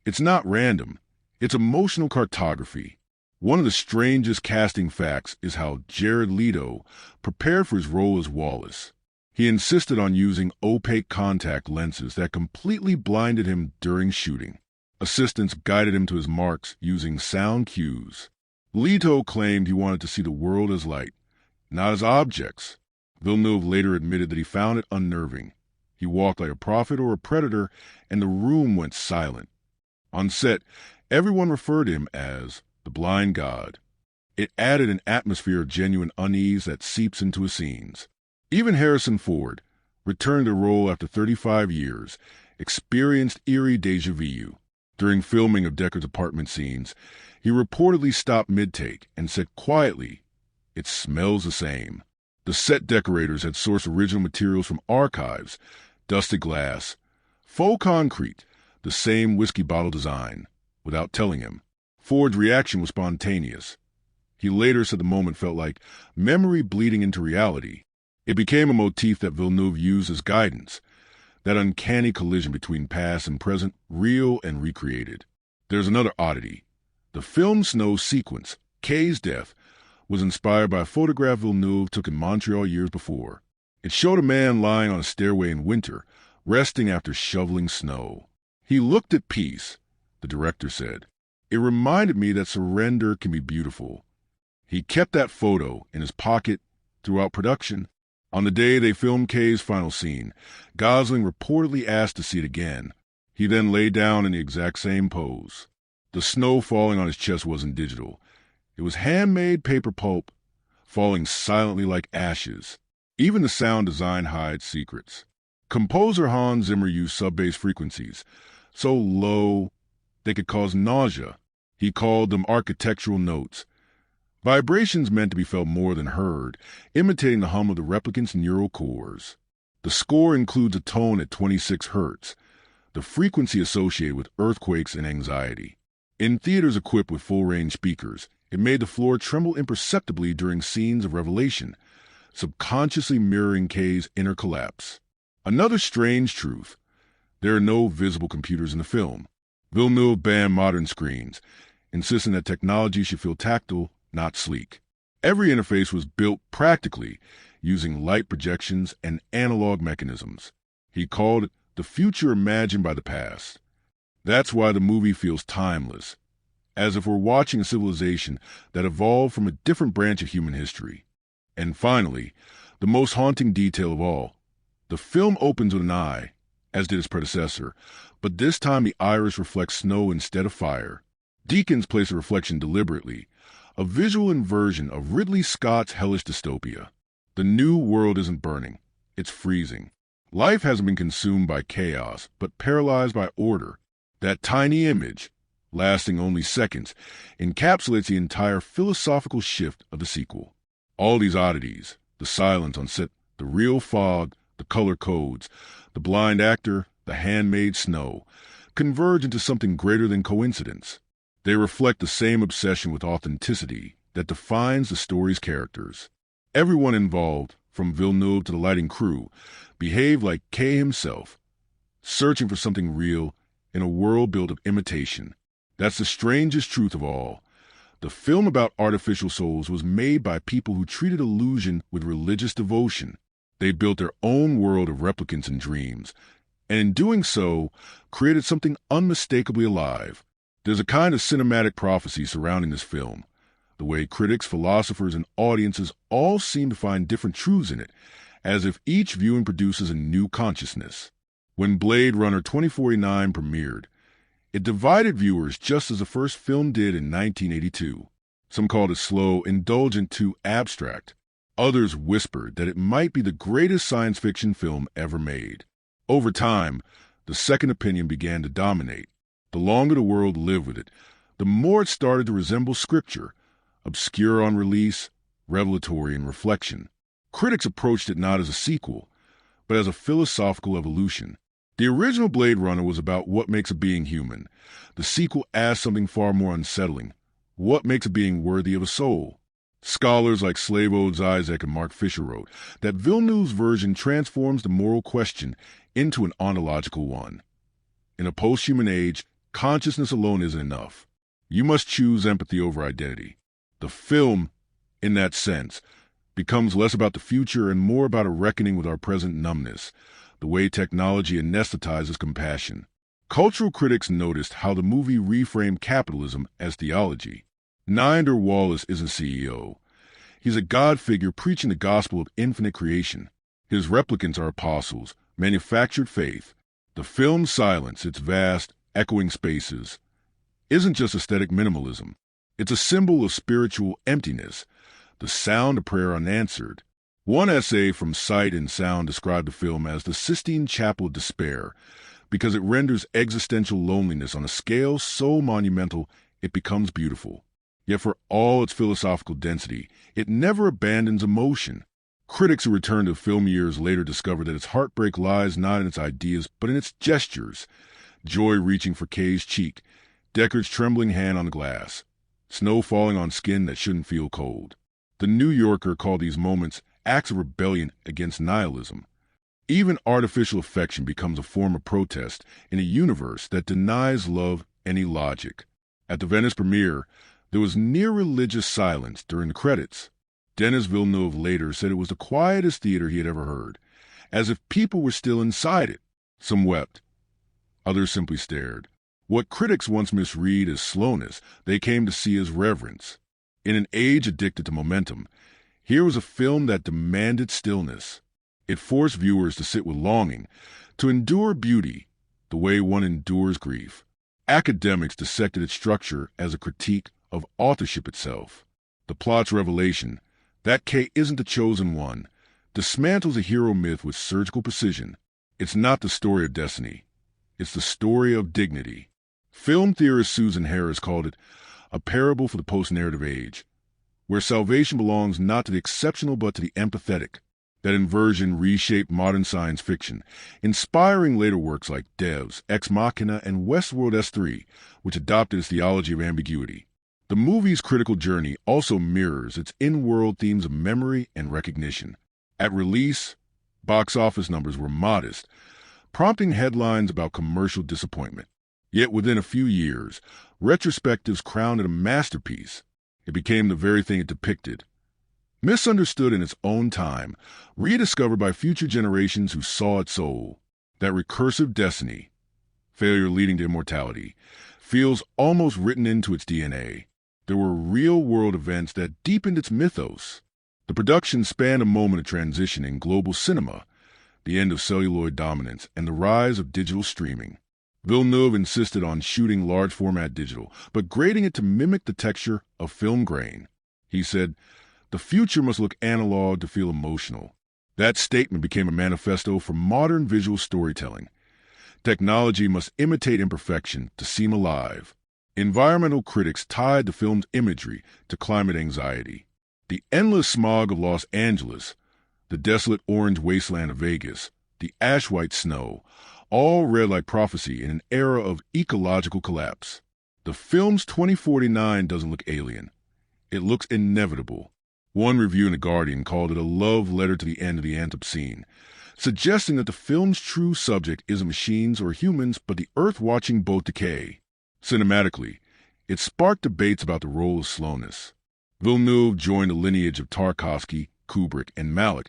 It's not random. It's emotional cartography. One of the strangest casting facts is how Jared Leto prepared for his role as Wallace. He insisted on using opaque contact lenses that completely blinded him during shooting. Assistants guided him to his marks using sound cues. Leto claimed he wanted to see the world as light, not as objects. Villeneuve later admitted that he found it unnerving. He walked like a prophet or a predator, and the room went silent. On set, everyone referred to him as the blind god. It added an atmosphere of genuine unease that seeps into his scenes. Even Harrison Ford, returned to the role after 35 years, experienced eerie déjà vu. During filming of Deckard's apartment scenes, he reportedly stopped mid-take and said quietly, "It smells the same." The set decorators had sourced original materials from archives, dusted glass, faux concrete, the same whiskey bottle design, without telling him. Ford's reaction was spontaneous. He later said the moment felt like memory bleeding into reality. It became a motif that Villeneuve used as guidance, that uncanny collision between past and present, real and recreated. There's another oddity. The film snow sequence, Kay's death, was inspired by a photograph Villeneuve took in Montreal years before. It showed a man lying on a stairway in winter, resting after shoveling snow. "He looked at peace," the director said. "It reminded me that surrender can be beautiful." He kept that photo in his pocket throughout production. On the day they filmed Kay's final scene, Gosling reportedly asked to see it again. He then lay down in the exact same pose. The snow falling on his chest wasn't digital. It was handmade paper pulp, falling silently like ashes. Even the sound design hides secrets. Composer Hans Zimmer used sub-bass frequencies, so low they could cause nausea. He called them architectural notes. Vibrations meant to be felt more than heard, imitating the hum of the replicant's neural cores. The score includes a tone at 26 hertz, the frequency associated with earthquakes and anxiety. In theaters equipped with full-range speakers, it made the floor tremble imperceptibly during scenes of revelation, subconsciously mirroring Kay's inner collapse. Another strange truth: there are no visible computers in the film. Villeneuve banned modern screens, insisting that technology should feel tactile, not sleek. Every interface was built practically, using light projections and analog mechanisms. He called it the future imagined by the past. That's why the movie feels timeless, as if we're watching a civilization that evolved from a different branch of human history. And finally, the most haunting detail of all: the film opens with an eye, as did its predecessor, but this time the iris reflects snow instead of fire. Deakins placed a reflection deliberately, a visual inversion of Ridley Scott's hellish dystopia. The new world isn't burning, it's freezing. Life hasn't been consumed by chaos, but paralyzed by order. That tiny image, lasting only seconds, encapsulates the entire philosophical shift of the sequel. All these oddities, the silence on set, the real fog, the color codes, the blind actor, the handmade snow, converge into something greater than coincidence. They reflect the same obsession with authenticity that defines the story's characters. Everyone involved, from Villeneuve to the lighting crew, behaved like Kay himself, searching for something real in a world built of imitation. That's the strangest truth of all. The film about artificial souls was made by people who treated illusion with religious devotion. They built their own world of replicants and dreams, and in doing so, created something unmistakably alive. There's a kind of cinematic prophecy surrounding this film, the way critics, philosophers, and audiences all seem to find different truths in it, as if each viewing produces a new consciousness. When Blade Runner 2049 premiered, it divided viewers just as the first film did in 1982. Some called it slow, indulgent, too abstract. Others whispered that it might be the greatest science fiction film ever made. Over time, the second opinion began to dominate. The longer the world lived with it, the more it started to resemble scripture, obscure on release, revelatory in reflection. Critics approached it not as a sequel, but as a philosophical evolution. The original Blade Runner was about what makes a being human. The sequel asked something far more unsettling: what makes a being worthy of a soul? Scholars like Slavoj Zizek and Mark Fisher wrote that Villeneuve's version transforms the moral question into an ontological one. In a post-human age, consciousness alone isn't enough. You must choose empathy over identity. The film, in that sense, becomes less about the future and more about a reckoning with our present numbness, the way technology anesthetizes compassion. Cultural critics noticed how the movie reframed capitalism as theology. Ninder Wallace isn't CEO. He's a God figure preaching the gospel of infinite creation. His replicants are apostles, manufactured faith. The film's silence, its vast, echoing spaces, isn't just aesthetic minimalism. It's a symbol of spiritual emptiness, the sound of prayer unanswered. One essay from Sight and Sound described the film as the Sistine Chapel of despair because it renders existential loneliness on a scale so monumental it becomes beautiful. Yet for all its philosophical density, it never abandons emotion. Critics who return to the film years later discover that its heartbreak lies not in its ideas, but in its gestures. Joy reaching for Kay's cheek, Deckard's trembling hand on the glass, snow falling on skin that shouldn't feel cold. The New Yorker called these moments acts of rebellion against nihilism. Even artificial affection becomes a form of protest in a universe that denies love any logic. At the Venice premiere, there was near religious silence during the credits. Denis Villeneuve later said it was the quietest theater he had ever heard, as if people were still inside it. Some wept. Others simply stared. What critics once misread as slowness, they came to see as reverence. In an age addicted to momentum, here was a film that demanded stillness. It forced viewers to sit with longing, to endure beauty, the way one endures grief. Academics dissected its structure as a critique of authorship itself. The plot's revelation, that Kay isn't the chosen one, dismantles a hero myth with surgical precision. It's not the story of destiny. It's the story of dignity. Film theorist Susan Harris called it a parable for the post-narrative age, where salvation belongs not to the exceptional but to the empathetic. That inversion reshaped modern science fiction, inspiring later works like Devs, Ex Machina, and Westworld S3, which adopted its theology of ambiguity. The movie's critical journey also mirrors its in-world themes of memory and recognition. At release, box office numbers were modest, prompting headlines about commercial disappointment. Yet within a few years, retrospectives crowned it a masterpiece. It became the very thing it depicted. Misunderstood in its own time, rediscovered by future generations who saw its soul. That recursive destiny, failure leading to immortality, feels almost written into its DNA. There were real-world events that deepened its mythos. The production spanned a moment of transition in global cinema, the end of celluloid dominance, and the rise of digital streaming. Villeneuve insisted on shooting large-format digital, but grading it to mimic the texture of film grain. He said, "The future must look analog to feel emotional." That statement became a manifesto for modern visual storytelling. Technology must imitate imperfection to seem alive. Environmental critics tied the film's imagery to climate anxiety. The endless smog of Los Angeles, the desolate orange wasteland of Vegas, the ash-white snow, all read like prophecy in an era of ecological collapse. The film's 2049 doesn't look alien. It looks inevitable. One review in The Guardian called it a love letter to the end of the Anthropocene, suggesting that the film's true subject isn't machines or humans, but the Earth watching both decay. Cinematically, it sparked debates about the role of slowness. Villeneuve joined a lineage of Tarkovsky, Kubrick, and Malick,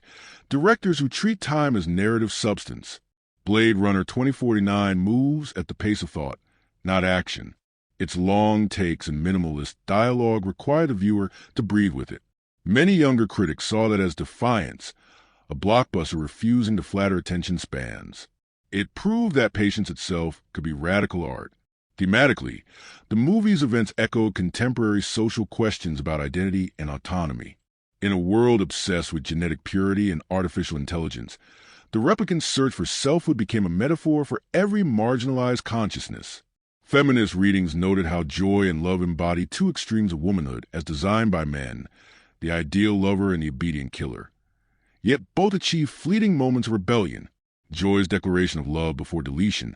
directors who treat time as narrative substance. Blade Runner 2049 moves at the pace of thought, not action. Its long takes and minimalist dialogue require the viewer to breathe with it. Many younger critics saw that as defiance, a blockbuster refusing to flatter attention spans. It proved that patience itself could be radical art. Thematically, the movie's events echoed contemporary social questions about identity and autonomy. In a world obsessed with genetic purity and artificial intelligence, the replicant's search for selfhood became a metaphor for every marginalized consciousness. Feminist readings noted how joy and love embody two extremes of womanhood as designed by men, the ideal lover and the obedient killer. Yet both achieve fleeting moments of rebellion. Joy's declaration of love before deletion,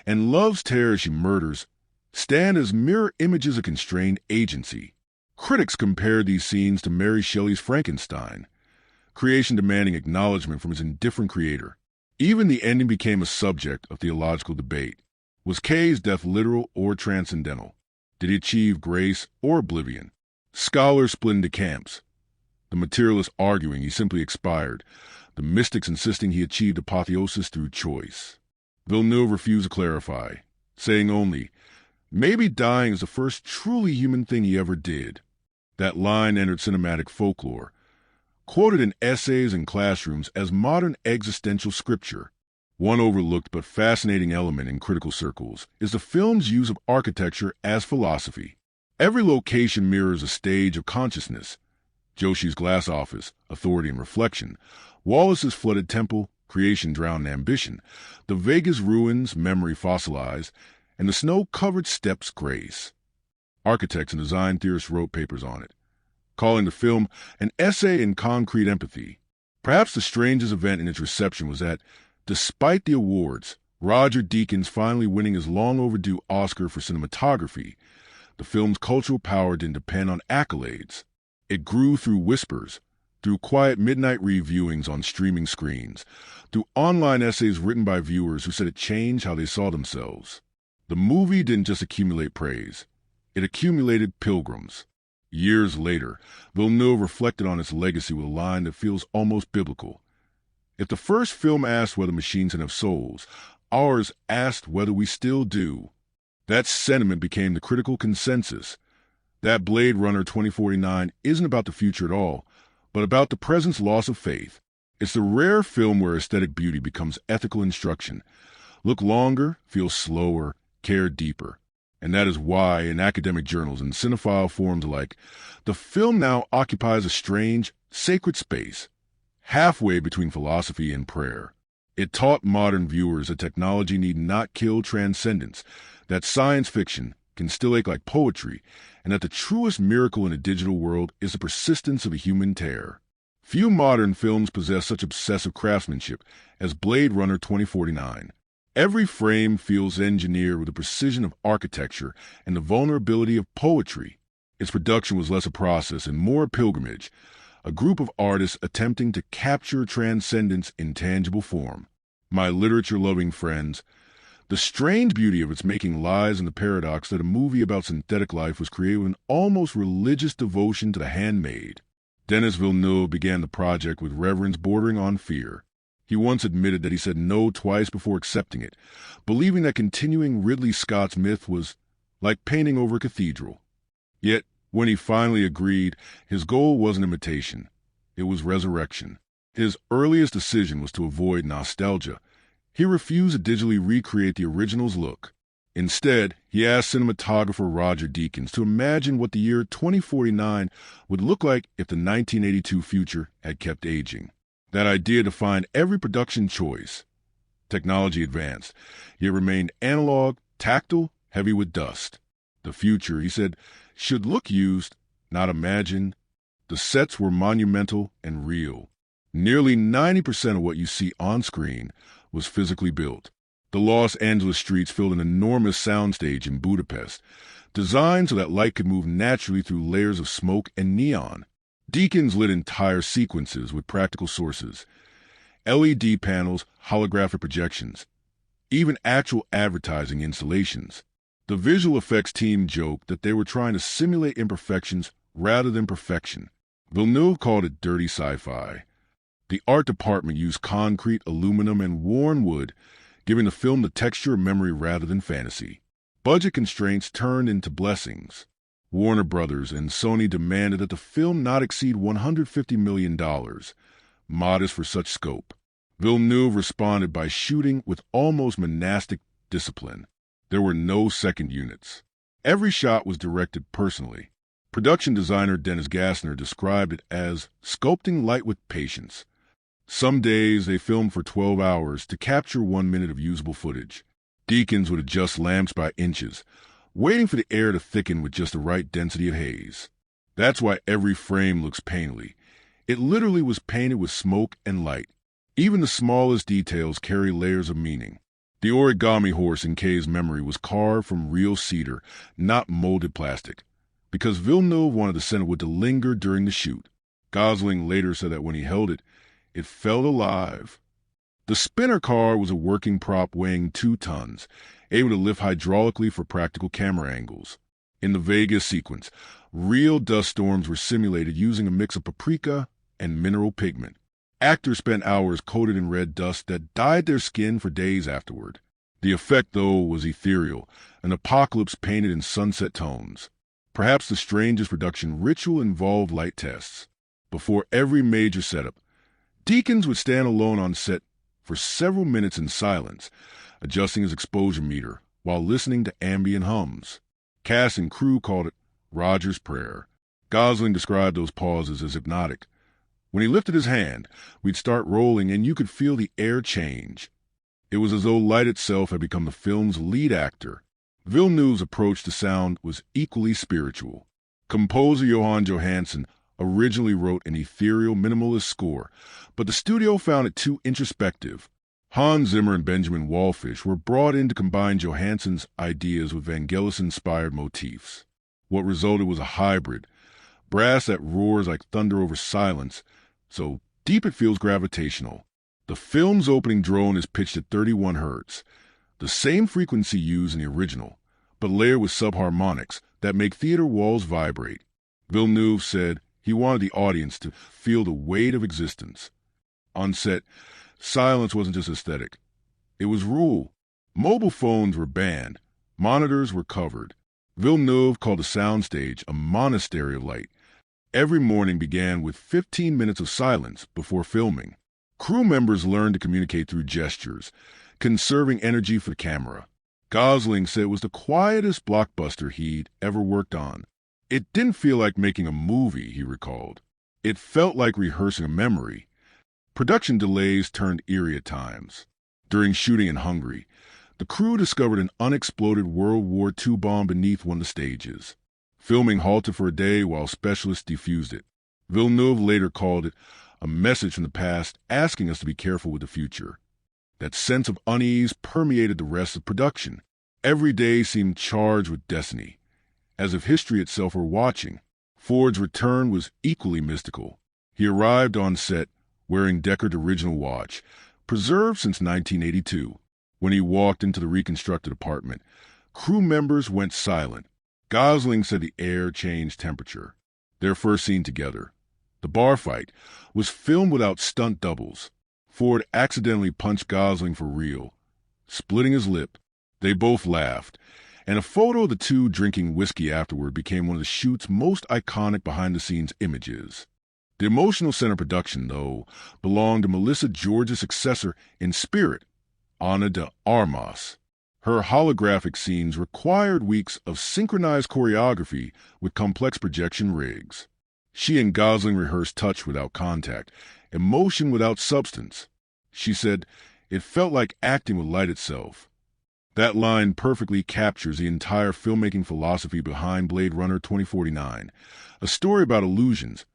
and love's terror as she murders, stand as mirror images of constrained agency. Critics compared these scenes to Mary Shelley's Frankenstein, creation demanding acknowledgement from its indifferent creator. Even the ending became a subject of theological debate. Was Kay's death literal or transcendental? Did he achieve grace or oblivion? Scholars split into camps. The materialists arguing he simply expired, the mystics insisting he achieved apotheosis through choice. Villeneuve refused to clarify, saying only, "Maybe dying is the first truly human thing he ever did." That line entered cinematic folklore, quoted in essays and classrooms as modern existential scripture. One overlooked but fascinating element in critical circles is the film's use of architecture as philosophy. Every location mirrors a stage of consciousness. Joshi's glass office, authority and reflection. Wallace's flooded temple, creation drowned in ambition. The Vegas ruins, memory fossilized. And the snow-covered steps, grace. Architects and design theorists wrote papers on it, calling the film an essay in concrete empathy. Perhaps the strangest event in its reception was that, despite the awards, Roger Deakins finally winning his long-overdue Oscar for cinematography, the film's cultural power didn't depend on accolades. It grew through whispers, through quiet midnight reviewings on streaming screens, through online essays written by viewers who said it changed how they saw themselves. The movie didn't just accumulate praise. It accumulated pilgrims. Years later, Villeneuve reflected on its legacy with a line that feels almost biblical. If the first film asked whether machines can have souls, ours asked whether we still do. That sentiment became the critical consensus. That Blade Runner 2049 isn't about the future at all, but about the present's loss of faith. It's the rare film where aesthetic beauty becomes ethical instruction. Look longer, feel slower, care deeper. And that is why, in academic journals and cinephile forums alike, the film now occupies a strange, sacred space, halfway between philosophy and prayer. It taught modern viewers that technology need not kill transcendence, that science fiction can still ache like poetry, and that the truest miracle in a digital world is the persistence of a human tear. Few modern films possess such obsessive craftsmanship as Blade Runner 2049. Every frame feels engineered with the precision of architecture and the vulnerability of poetry. Its production was less a process and more a pilgrimage, a group of artists attempting to capture transcendence in tangible form. My literature-loving friends, the strange beauty of its making lies in the paradox that a movie about synthetic life was created with an almost religious devotion to the handmaid. Denis Villeneuve began the project with reverence bordering on fear. He once admitted that he said no twice before accepting it, believing that continuing Ridley Scott's myth was like painting over a cathedral. Yet, when he finally agreed, his goal wasn't imitation. It was resurrection. His earliest decision was to avoid nostalgia. He refused to digitally recreate the original's look. Instead, he asked cinematographer Roger Deakins to imagine what the year 2049 would look like if the 1982 future had kept aging. That idea defined every production choice. Technology advanced, yet remained analog, tactile, heavy with dust. The future, he said, should look used, not imagined. The sets were monumental and real. Nearly 90% of what you see on screen was physically built. The Los Angeles streets filled an enormous soundstage in Budapest, designed so that light could move naturally through layers of smoke and neon. Deakins lit entire sequences with practical sources, LED panels, holographic projections, even actual advertising installations. The visual effects team joked that they were trying to simulate imperfections rather than perfection. Villeneuve called it dirty sci-fi. The art department used concrete, aluminum, and worn wood, giving the film the texture of memory rather than fantasy. Budget constraints turned into blessings. Warner Brothers and Sony demanded that the film not exceed $150 million, modest for such scope. Villeneuve responded by shooting with almost monastic discipline. There were no second units. Every shot was directed personally. Production designer Dennis described it as sculpting light with patience. Some days they filmed for 12 hours to capture 1 minute of usable footage. Deakins would adjust lamps by inches, waiting for the air to thicken with just the right density of haze. That's why every frame looks painterly. It literally was painted with smoke and light. Even the smallest details carry layers of meaning. The origami horse in Kay's memory was carved from real cedar, not molded plastic, because Villeneuve wanted the sandalwood to linger during the shoot. Gosling later said that when he held it, it felt alive. The spinner car was a working prop weighing 2 tons, able to lift hydraulically for practical camera angles. In the Vegas sequence, real dust storms were simulated using a mix of paprika and mineral pigment. Actors spent hours coated in red dust that dyed their skin for days afterward. The effect, though, was ethereal, an apocalypse painted in sunset tones. Perhaps the strangest production ritual involved light tests. Before every major setup, Deakins would stand alone on set for several minutes in silence, adjusting his exposure meter while listening to ambient hums. Cast and crew called it Roger's Prayer. Gosling described those pauses as hypnotic. When he lifted his hand, we'd start rolling and you could feel the air change. It was as though light itself had become the film's lead actor. Villeneuve's approach to sound was equally spiritual. Composer Johann Johansson originally wrote an ethereal, minimalist score, but the studio found it too introspective. Hans Zimmer and Benjamin Wallfisch were brought in to combine Johansson's ideas with Vangelis-inspired motifs. What resulted was a hybrid, brass that roars like thunder over silence, so deep it feels gravitational. The film's opening drone is pitched at 31 Hz, the same frequency used in the original, but layered with subharmonics that make theater walls vibrate. Villeneuve said he wanted the audience to feel the weight of existence. On set, silence wasn't just aesthetic. It was rule. Mobile phones were banned. Monitors were covered. Villeneuve called the soundstage a monastery of light. Every morning began with 15 minutes of silence before filming. Crew members learned to communicate through gestures, conserving energy for the camera. Gosling said it was the quietest blockbuster he'd ever worked on. It didn't feel like making a movie, he recalled. It felt like rehearsing a memory. Production delays turned eerie at times. During shooting in Hungary, the crew discovered an unexploded World War II bomb beneath one of the stages. Filming halted for a day while specialists defused it. Villeneuve later called it a message from the past asking us to be careful with the future. That sense of unease permeated the rest of production. Every day seemed charged with destiny, as if history itself were watching. Ford's return was equally mystical. He arrived on set wearing Deckard's original watch, preserved since 1982. When he walked into the reconstructed apartment, crew members went silent. Gosling said the air changed temperature. Their first scene together, the bar fight, was filmed without stunt doubles. Ford accidentally punched Gosling for real, splitting his lip. They both laughed, and a photo of the two drinking whiskey afterward became one of the shoot's most iconic behind-the-scenes images. The emotional center production, though, belonged to Melissa George's successor in spirit, Ana de Armas. Her holographic scenes required weeks of synchronized choreography with complex projection rigs. She and Gosling rehearsed touch without contact, emotion without substance. She said, "It felt like acting with light itself." That line perfectly captures the entire filmmaking philosophy behind Blade Runner 2049, a story about illusions,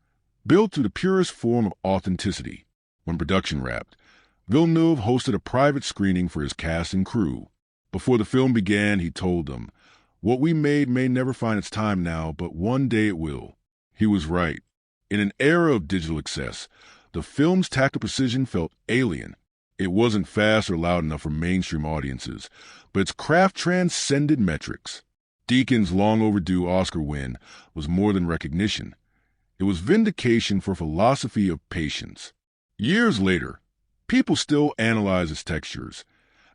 built to the purest form of authenticity. When production wrapped, Villeneuve hosted a private screening for his cast and crew. Before the film began, he told them, "What we made may never find its time now, but one day it will." He was right. In an era of digital excess, the film's tactile precision felt alien. It wasn't fast or loud enough for mainstream audiences, but its craft transcended metrics. Deacon's long overdue Oscar win was more than recognition. It was vindication for philosophy of patience. Years later, people still analyze its textures,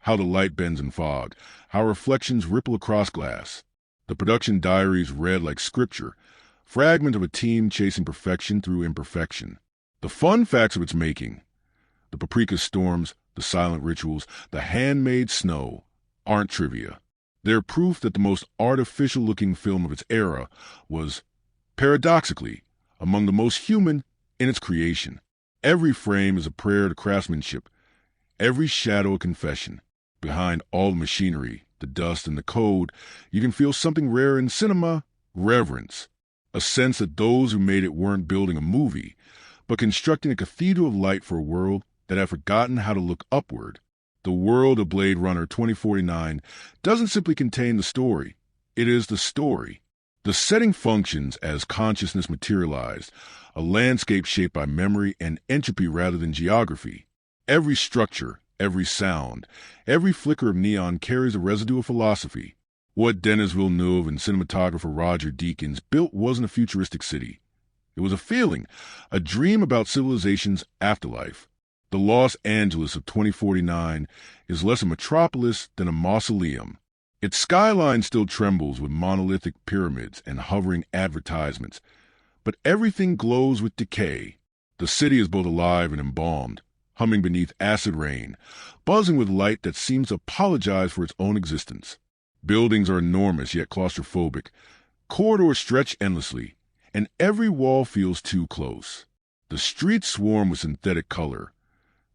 how the light bends in fog, how reflections ripple across glass. The production diaries read like scripture, fragment of a team chasing perfection through imperfection. The fun facts of its making, the paprika storms, the silent rituals, the handmade snow, aren't trivia. They're proof that the most artificial-looking film of its era was, paradoxically, among the most human in its creation. Every frame is a prayer to craftsmanship, every shadow a confession. Behind all the machinery, the dust, and the code, you can feel something rare in cinema: reverence. A sense that those who made it weren't building a movie, but constructing a cathedral of light for a world that had forgotten how to look upward. The world of Blade Runner 2049 doesn't simply contain the story. It is the story. The setting functions as consciousness materialized, a landscape shaped by memory and entropy rather than geography. Every structure, every sound, every flicker of neon carries a residue of philosophy. What Denis Villeneuve and cinematographer Roger Deakins built wasn't a futuristic city. It was a feeling, a dream about civilization's afterlife. The Los Angeles of 2049 is less a metropolis than a mausoleum. Its skyline still trembles with monolithic pyramids and hovering advertisements, but everything glows with decay. The city is both alive and embalmed, humming beneath acid rain, buzzing with light that seems to apologize for its own existence. Buildings are enormous yet claustrophobic. Corridors stretch endlessly, and every wall feels too close. The streets swarm with synthetic color,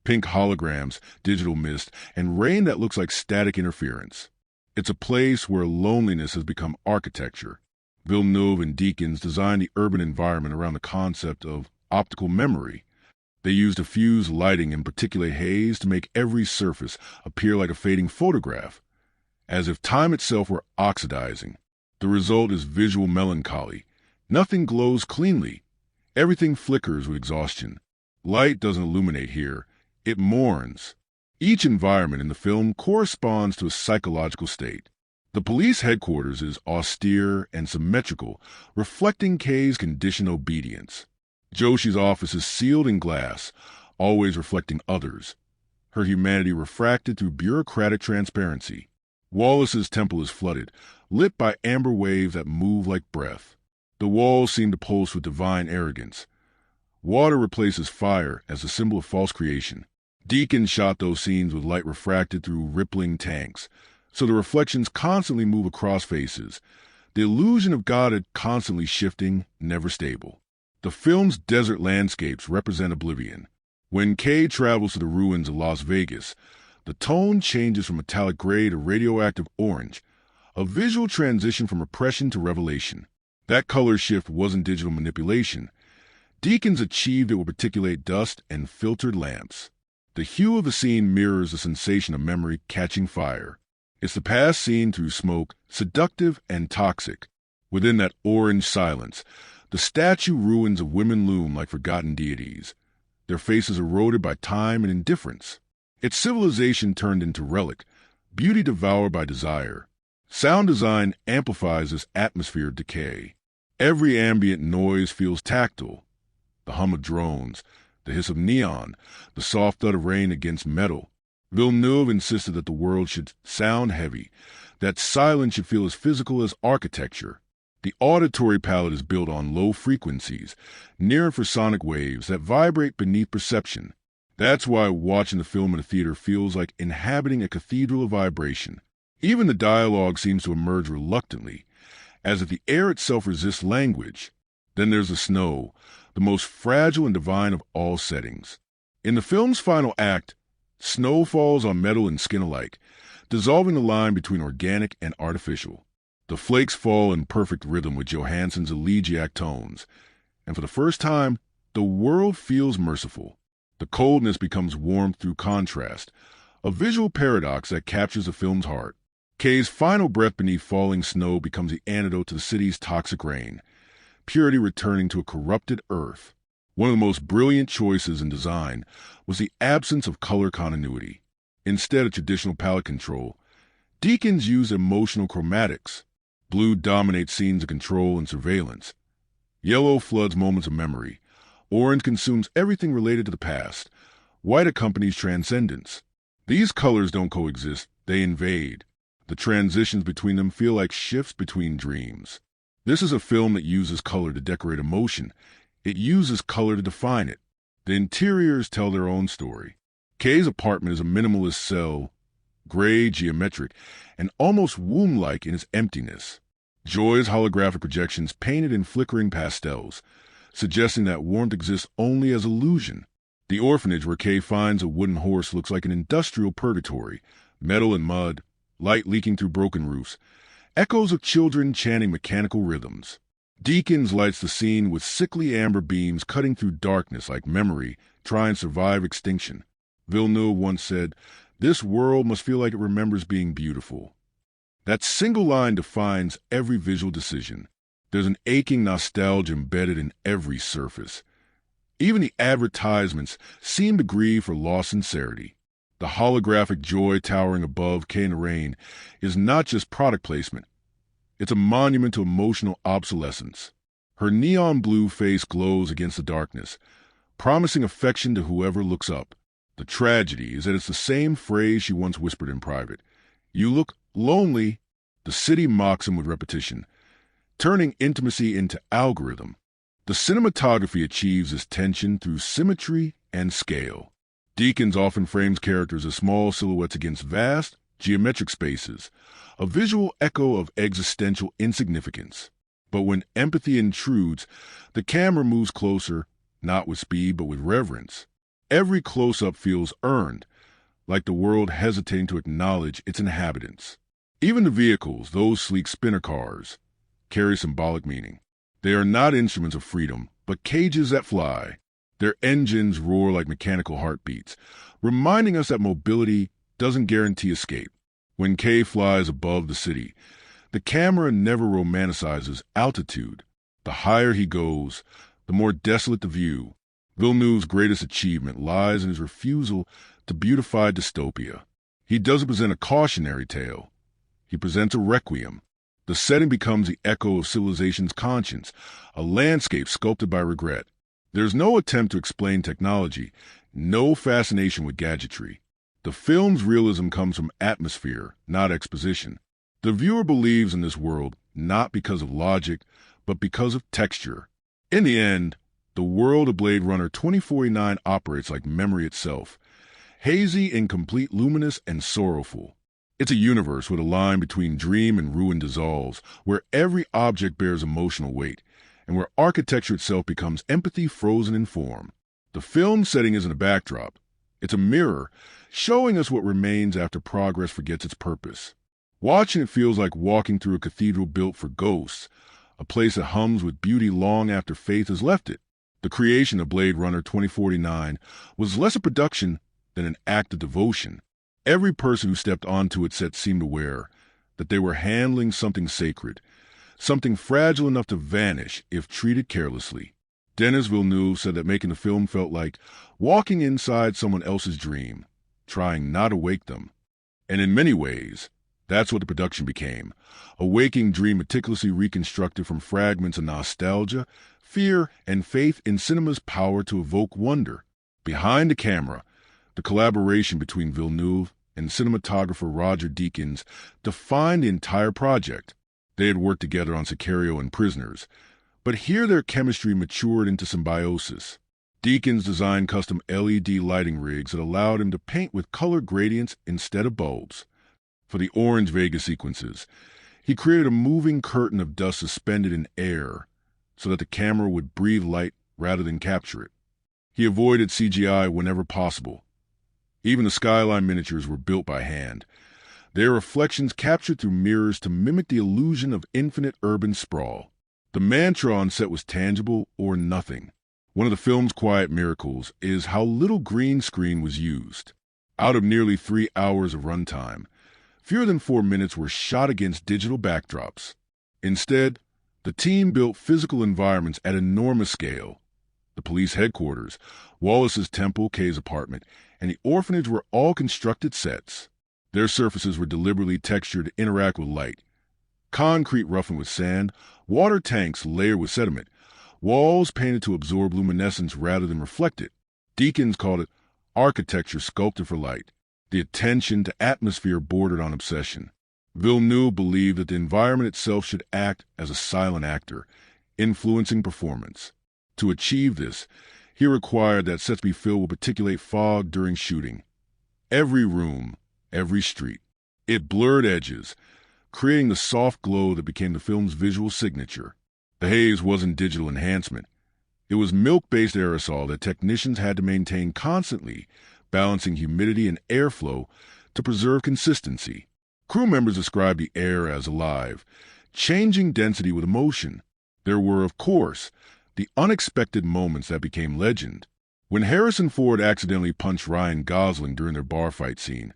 pink holograms, digital mist, and rain that looks like static interference. It's a place where loneliness has become architecture. Villeneuve and Deakins designed the urban environment around the concept of optical memory. They used diffuse lighting and particulate haze to make every surface appear like a fading photograph, as if time itself were oxidizing. The result is visual melancholy. Nothing glows cleanly. Everything flickers with exhaustion. Light doesn't illuminate here. It mourns. Each environment in the film corresponds to a psychological state. The police headquarters is austere and symmetrical, reflecting Kay's conditioned obedience. Joshi's office is sealed in glass, always reflecting others, her humanity refracted through bureaucratic transparency. Wallace's temple is flooded, lit by amber waves that move like breath. The walls seem to pulse with divine arrogance. Water replaces fire as a symbol of false creation. Deakins shot those scenes with light refracted through rippling tanks, so the reflections constantly move across faces. The illusion of God constantly shifting, never stable. The film's desert landscapes represent oblivion. When Kay travels to the ruins of Las Vegas, the tone changes from metallic gray to radioactive orange, a visual transition from repression to revelation. That color shift wasn't digital manipulation. Deakins achieved it with particulate dust and filtered lamps. The hue of the scene mirrors the sensation of memory catching fire. It's the past seen through smoke, seductive and toxic. Within that orange silence, the statue ruins of women loom like forgotten deities, their faces eroded by time and indifference. It's civilization turned into relic, beauty devoured by desire. Sound design amplifies this atmosphere of decay. Every ambient noise feels tactile. The hum of drones, the hiss of neon, the soft thud of rain against metal. Villeneuve insisted that the world should sound heavy, that silence should feel as physical as architecture. The auditory palette is built on low frequencies, near infrasonic waves that vibrate beneath perception. That's why watching the film in a theater feels like inhabiting a cathedral of vibration. Even the dialogue seems to emerge reluctantly, as if the air itself resists language. Then there's the snow, the most fragile and divine of all settings. In the film's final act, snow falls on metal and skin alike, dissolving the line between organic and artificial. The flakes fall in perfect rhythm with Johansson's elegiac tones, and for the first time, the world feels merciful. The coldness becomes warmth through contrast, a visual paradox that captures the film's heart. Kay's final breath beneath falling snow becomes the antidote to the city's toxic rain, purity returning to a corrupted earth. One of the most brilliant choices in design was the absence of color continuity. Instead of traditional palette control, Deakins used emotional chromatics. Blue dominates scenes of control and surveillance. Yellow floods moments of memory. Orange consumes everything related to the past. White accompanies transcendence. These colors don't coexist, they invade. The transitions between them feel like shifts between dreams. This is a film that uses color to decorate emotion. It uses color to define it. The interiors tell their own story. Kay's apartment is a minimalist cell, gray, geometric, and almost womb-like in its emptiness. Joy's holographic projections painted in flickering pastels, suggesting that warmth exists only as illusion. The orphanage where Kay finds a wooden horse looks like an industrial purgatory, metal and mud, light leaking through broken roofs, echoes of children chanting mechanical rhythms. Deakins lights the scene with sickly amber beams cutting through darkness like memory trying to survive extinction. Villeneuve once said, "This world must feel like it remembers being beautiful." That single line defines every visual decision. There's an aching nostalgia embedded in every surface. Even the advertisements seem to grieve for lost sincerity. The holographic joy towering above Kay in the rain is not just product placement. It's a monument to emotional obsolescence. Her neon blue face glows against the darkness, promising affection to whoever looks up. The tragedy is that it's the same phrase she once whispered in private. "You look lonely." The city mocks him with repetition, turning intimacy into algorithm. The cinematography achieves this tension through symmetry and scale. Deakins often frames characters as small silhouettes against vast, geometric spaces, a visual echo of existential insignificance. But when empathy intrudes, the camera moves closer, not with speed but with reverence. Every close-up feels earned, like the world hesitating to acknowledge its inhabitants. Even the vehicles, those sleek spinner cars, carry symbolic meaning. They are not instruments of freedom, but cages that fly. Their engines roar like mechanical heartbeats, reminding us that mobility doesn't guarantee escape. When Kay flies above the city, the camera never romanticizes altitude. The higher he goes, the more desolate the view. Villeneuve's greatest achievement lies in his refusal to beautify dystopia. He doesn't present a cautionary tale. He presents a requiem. The setting becomes the echo of civilization's conscience, a landscape sculpted by regret. There's no attempt to explain technology, no fascination with gadgetry. The film's realism comes from atmosphere, not exposition. The viewer believes in this world not because of logic, but because of texture. In the end, the world of Blade Runner 2049 operates like memory itself, hazy, incomplete, luminous, and sorrowful. It's a universe where the line between dream and ruin dissolves, where every object bears emotional weight, and where architecture itself becomes empathy frozen in form. The film setting isn't a backdrop. It's a mirror, showing us what remains after progress forgets its purpose. Watching it feels like walking through a cathedral built for ghosts, a place that hums with beauty long after faith has left it. The creation of Blade Runner 2049 was less a production than an act of devotion. Every person who stepped onto its set seemed aware that they were handling something sacred, something fragile enough to vanish if treated carelessly. Denis Villeneuve said that making the film felt like walking inside someone else's dream, trying not to wake them. And in many ways, that's what the production became, a waking dream meticulously reconstructed from fragments of nostalgia, fear, and faith in cinema's power to evoke wonder. Behind the camera, the collaboration between Villeneuve and cinematographer Roger Deakins defined the entire project. They had worked together on Sicario and Prisoners, but here their chemistry matured into symbiosis. Deakins designed custom LED lighting rigs that allowed him to paint with color gradients instead of bulbs. For the orange Vega sequences, he created a moving curtain of dust suspended in air so that the camera would breathe light rather than capture it. He avoided CGI whenever possible. Even the skyline miniatures were built by hand, their reflections captured through mirrors to mimic the illusion of infinite urban sprawl. The mantra on set was tangible or nothing. One of the film's quiet miracles is how little green screen was used. Out of nearly 3 hours of runtime, fewer than 4 minutes were shot against digital backdrops. Instead, the team built physical environments at enormous scale. The police headquarters, Wallace's temple, Kay's apartment, and the orphanage were all constructed sets. Their surfaces were deliberately textured to interact with light. Concrete roughened with sand, water tanks layered with sediment, walls painted to absorb luminescence rather than reflect it. Deakins called it architecture sculpted for light. The attention to atmosphere bordered on obsession. Villeneuve believed that the environment itself should act as a silent actor, influencing performance. To achieve this, he required that sets be filled with particulate fog during shooting. Every room, every street. It blurred edges, creating the soft glow that became the film's visual signature. The haze wasn't digital enhancement. It was milk-based aerosol that technicians had to maintain constantly, balancing humidity and airflow to preserve consistency. Crew members described the air as alive, changing density with emotion. There were, of course, the unexpected moments that became legend. When Harrison Ford accidentally punched Ryan Gosling during their bar fight scene,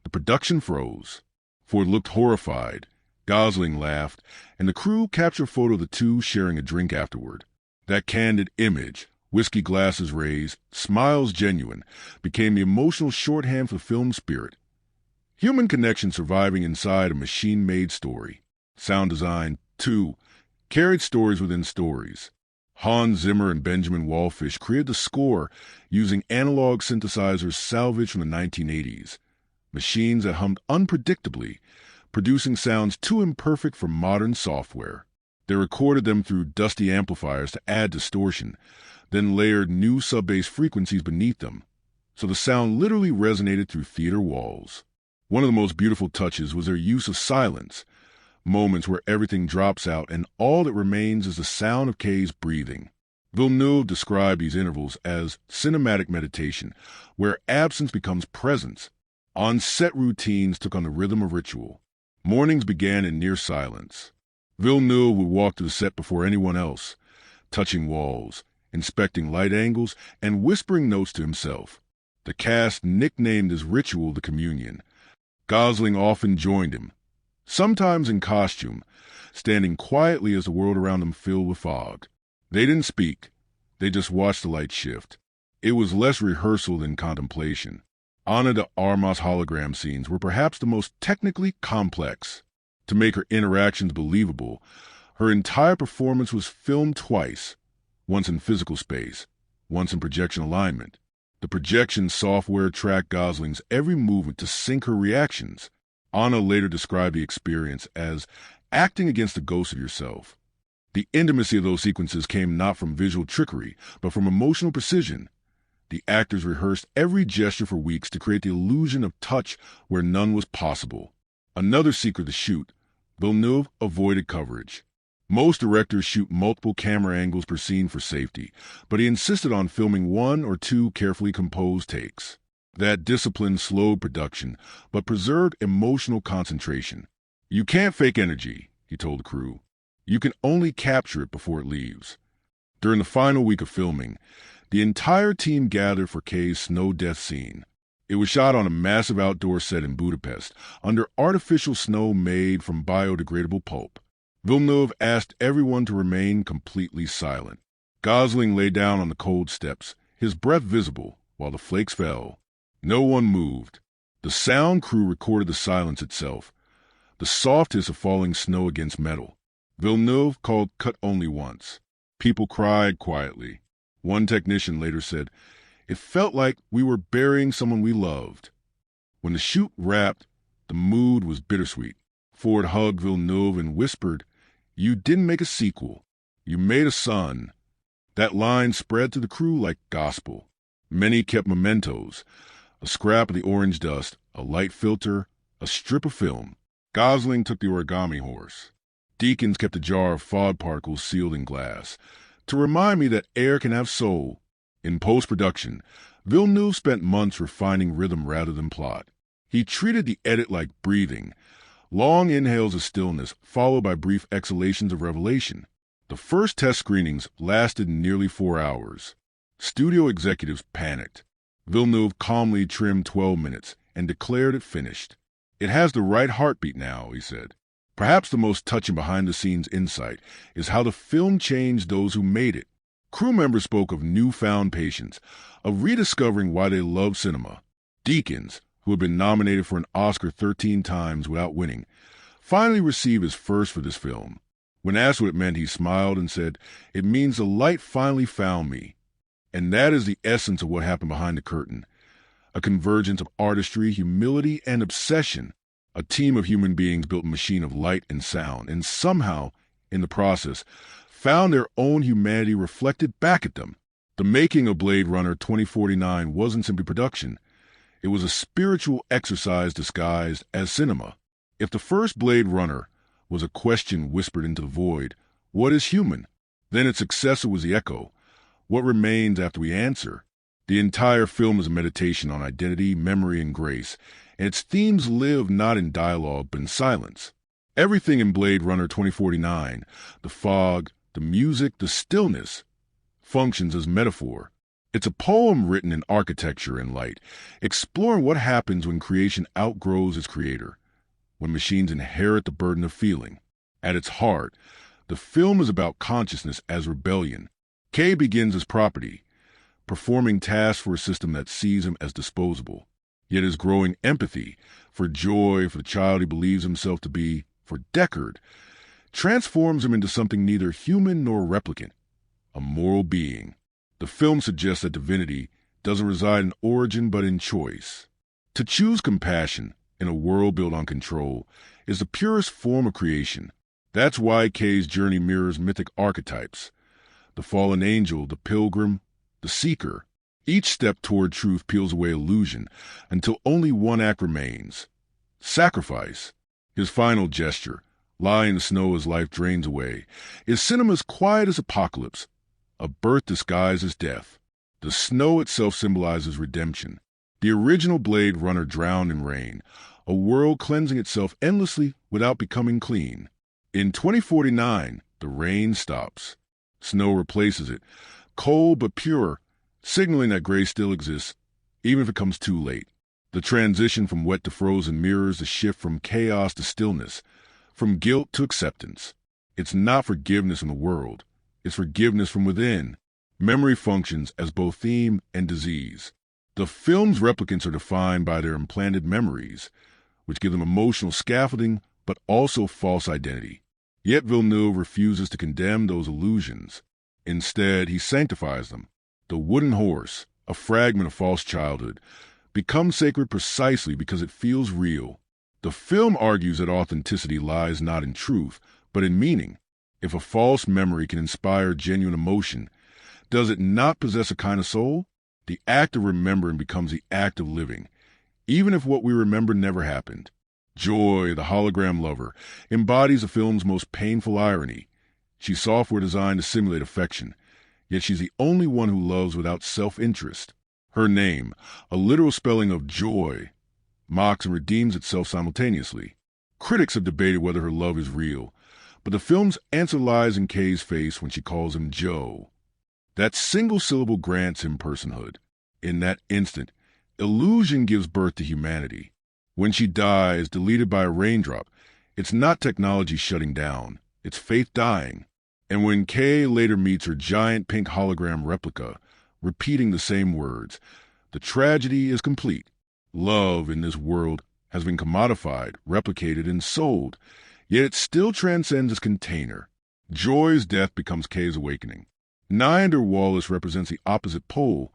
the production froze. Ford looked horrified. Gosling laughed, and the crew captured a photo of the two sharing a drink afterward. That candid image, whiskey glasses raised, smiles genuine, became the emotional shorthand for film spirit. Human connection surviving inside a machine-made story. Sound design, too, carried stories within stories. Hans Zimmer and Benjamin Wallfisch created the score using analog synthesizers salvaged from the 1980s. Machines that hummed unpredictably, producing sounds too imperfect for modern software. They recorded them through dusty amplifiers to add distortion, then layered new sub-bass frequencies beneath them, so the sound literally resonated through theater walls. One of the most beautiful touches was their use of silence, moments where everything drops out and all that remains is the sound of Kay's breathing. Villeneuve described these intervals as cinematic meditation, where absence becomes presence. On-set routines took on the rhythm of ritual. Mornings began in near silence. Villeneuve would walk to the set before anyone else, touching walls, inspecting light angles, and whispering notes to himself. The cast nicknamed his ritual the communion. Gosling often joined him, sometimes in costume, standing quietly as the world around them filled with fog. They didn't speak. They just watched the light shift. It was less rehearsal than contemplation. Ana de Armas hologram scenes were perhaps the most technically complex. To make her interactions believable, her entire performance was filmed twice, once in physical space, once in projection alignment. The projection software tracked Gosling's every movement to sync her reactions. Ana later described the experience as acting against the ghost of yourself. The intimacy of those sequences came not from visual trickery, but from emotional precision. The actors rehearsed every gesture for weeks to create the illusion of touch where none was possible. Another secret of the shoot, Villeneuve avoided coverage. Most directors shoot multiple camera angles per scene for safety, but he insisted on filming 1 or 2 carefully composed takes. That discipline slowed production, but preserved emotional concentration. "You can't fake energy," he told the crew. "You can only capture it before it leaves." During the final week of filming, the entire team gathered for Kay's snow death scene. It was shot on a massive outdoor set in Budapest, under artificial snow made from biodegradable pulp. Villeneuve asked everyone to remain completely silent. Gosling lay down on the cold steps, his breath visible, while the flakes fell. No one moved. The sound crew recorded the silence itself, the soft hiss of falling snow against metal. Villeneuve called cut only once. People cried quietly. One technician later said, "It felt like we were burying someone we loved." When the shoot wrapped, the mood was bittersweet. Ford hugged Villeneuve and whispered, "You didn't make a sequel. You made a son." That line spread to the crew like gospel. Many kept mementos, a scrap of the orange dust, a light filter, a strip of film. Gosling took the origami horse. Deakins kept a jar of fog particles sealed in glass, to remind me that air can have soul. In post-production, Villeneuve spent months refining rhythm rather than plot. He treated the edit like breathing, long inhales of stillness followed by brief exhalations of revelation. The first test screenings lasted nearly 4 hours. Studio executives panicked. Villeneuve calmly trimmed 12 minutes and declared it finished. "It has the right heartbeat now," he said. Perhaps the most touching behind-the-scenes insight is how the film changed those who made it. Crew members spoke of newfound patience, of rediscovering why they loved cinema. Deakins, who had been nominated for an Oscar 13 times without winning, finally received his first for this film. When asked what it meant, he smiled and said, "It means the light finally found me." And that is the essence of what happened behind the curtain. A convergence of artistry, humility, and obsession. A team of human beings built a machine of light and sound, and somehow, in the process, found their own humanity reflected back at them. The making of Blade Runner 2049 wasn't simply production. It was a spiritual exercise disguised as cinema. If the first Blade Runner was a question whispered into the void, what is human? Then its successor was the echo. What remains after we answer? The entire film is a meditation on identity, memory, and grace, and its themes live not in dialogue but in silence. Everything in Blade Runner 2049, the fog, the music, the stillness, functions as metaphor. It's a poem written in architecture and light, exploring what happens when creation outgrows its creator, when machines inherit the burden of feeling. At its heart, the film is about consciousness as rebellion. Kay begins as property, performing tasks for a system that sees him as disposable. Yet his growing empathy for joy, for the child he believes himself to be, for Deckard, transforms him into something neither human nor replicant, a moral being. The film suggests that divinity doesn't reside in origin but in choice. To choose compassion in a world built on control is the purest form of creation. That's why Kay's journey mirrors mythic archetypes. The fallen angel, the pilgrim, the seeker. Each step toward truth peels away illusion until only one act remains: sacrifice. His final gesture, lie in the snow as life drains away, is cinema's quiet as apocalypse, a birth disguised as death. The snow itself symbolizes redemption. The original Blade Runner drowned in rain, a world cleansing itself endlessly without becoming clean. In 2049, the rain stops. Snow replaces it, cold but pure, signaling that gray still exists, even if it comes too late. The transition from wet to frozen mirrors the shift from chaos to stillness, from guilt to acceptance. It's not forgiveness from the world. It's forgiveness from within. Memory functions as both theme and disease. The film's replicants are defined by their implanted memories, which give them emotional scaffolding but also false identity. Yet Villeneuve refuses to condemn those illusions. Instead, he sanctifies them. The wooden horse, a fragment of false childhood, becomes sacred precisely because it feels real. The film argues that authenticity lies not in truth, but in meaning. If a false memory can inspire genuine emotion, does it not possess a kind of soul? The act of remembering becomes the act of living, even if what we remember never happened. Joy, the hologram lover, embodies the film's most painful irony. She's software designed to simulate affection, yet she's the only one who loves without self-interest. Her name, a literal spelling of joy, mocks and redeems itself simultaneously. Critics have debated whether her love is real, but the film's answer lies in Kay's face when she calls him Joe. That single syllable grants him personhood. In that instant, illusion gives birth to humanity. When she dies, deleted by a raindrop, it's not technology shutting down, it's faith dying. And when Kay later meets her giant pink hologram replica, repeating the same words, the tragedy is complete. Love in this world has been commodified, replicated, and sold, yet it still transcends its container. Joy's death becomes Kay's awakening. Niander Wallace represents the opposite pole,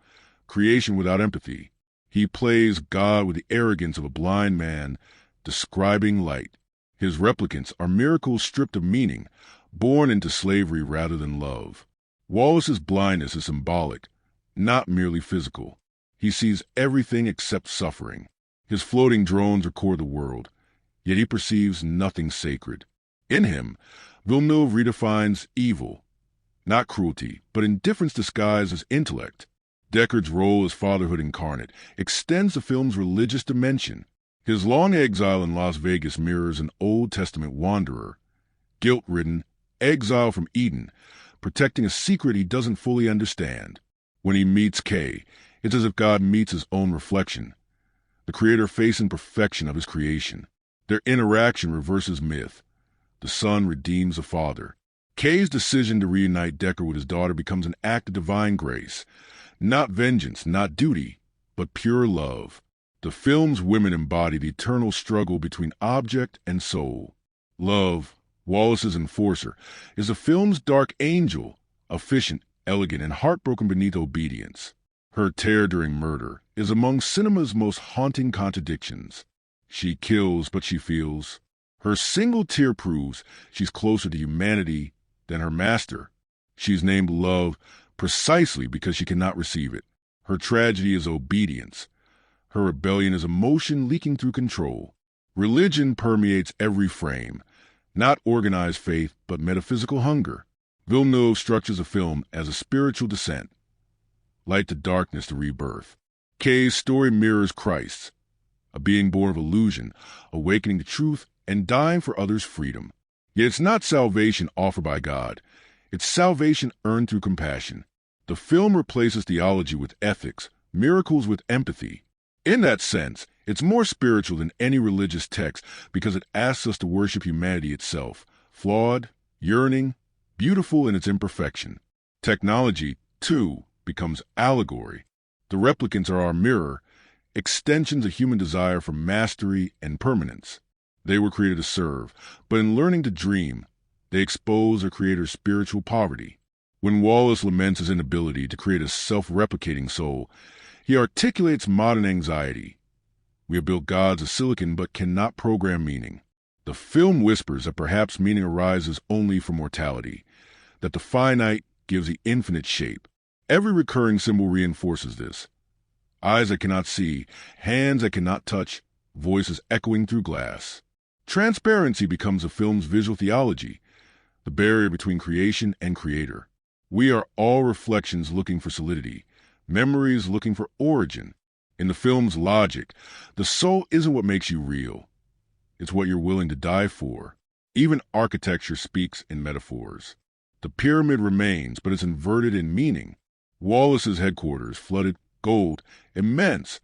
creation without empathy. He plays God with the arrogance of a blind man, describing light. His replicants are miracles stripped of meaning, born into slavery rather than love. Wallace's blindness is symbolic, not merely physical. He sees everything except suffering. His floating drones record the world, yet he perceives nothing sacred. In him, Villeneuve redefines evil, not cruelty, but indifference disguised as intellect. Deckard's role as fatherhood incarnate extends the film's religious dimension. His long exile in Las Vegas mirrors an Old Testament wanderer, guilt-ridden, exiled from Eden, protecting a secret he doesn't fully understand. When he meets Kay, it's as if God meets his own reflection, the creator facing perfection of his creation. Their interaction reverses myth. The son redeems the father. Kay's decision to reunite Deckard with his daughter becomes an act of divine grace. Not vengeance, not duty, but pure love. The film's women embody the eternal struggle between object and soul. Love, Wallace's enforcer, is the film's dark angel, efficient, elegant, and heartbroken beneath obedience. Her terror during murder is among cinema's most haunting contradictions. She kills, but she feels. Her single tear proves she's closer to humanity than her master. She's named love precisely because she cannot receive it. Her tragedy is obedience. Her rebellion is emotion leaking through control. Religion permeates every frame, not organized faith, but metaphysical hunger. Villeneuve structures a film as a spiritual descent, light to darkness to rebirth. Kay's story mirrors Christ's, a being born of illusion, awakening to truth, and dying for others' freedom. Yet it's not salvation offered by God. It's salvation earned through compassion. The film replaces theology with ethics, miracles with empathy. In that sense, it's more spiritual than any religious text because it asks us to worship humanity itself, flawed, yearning, beautiful in its imperfection. Technology, too, becomes allegory. The replicants are our mirror, extensions of human desire for mastery and permanence. They were created to serve, but in learning to dream, they expose their creator's spiritual poverty. When Wallace laments his inability to create a self-replicating soul, he articulates modern anxiety. We have built gods of silicon but cannot program meaning. The film whispers that perhaps meaning arises only from mortality, that the finite gives the infinite shape. Every recurring symbol reinforces this. Eyes that cannot see, hands that cannot touch, voices echoing through glass. Transparency becomes a film's visual theology, the barrier between creation and creator. We are all reflections looking for solidity, memories looking for origin. In the film's logic, the soul isn't what makes you real. It's what you're willing to die for. Even architecture speaks in metaphors. The pyramid remains, but it's inverted in meaning. Wallace's headquarters, flooded, gold, immense,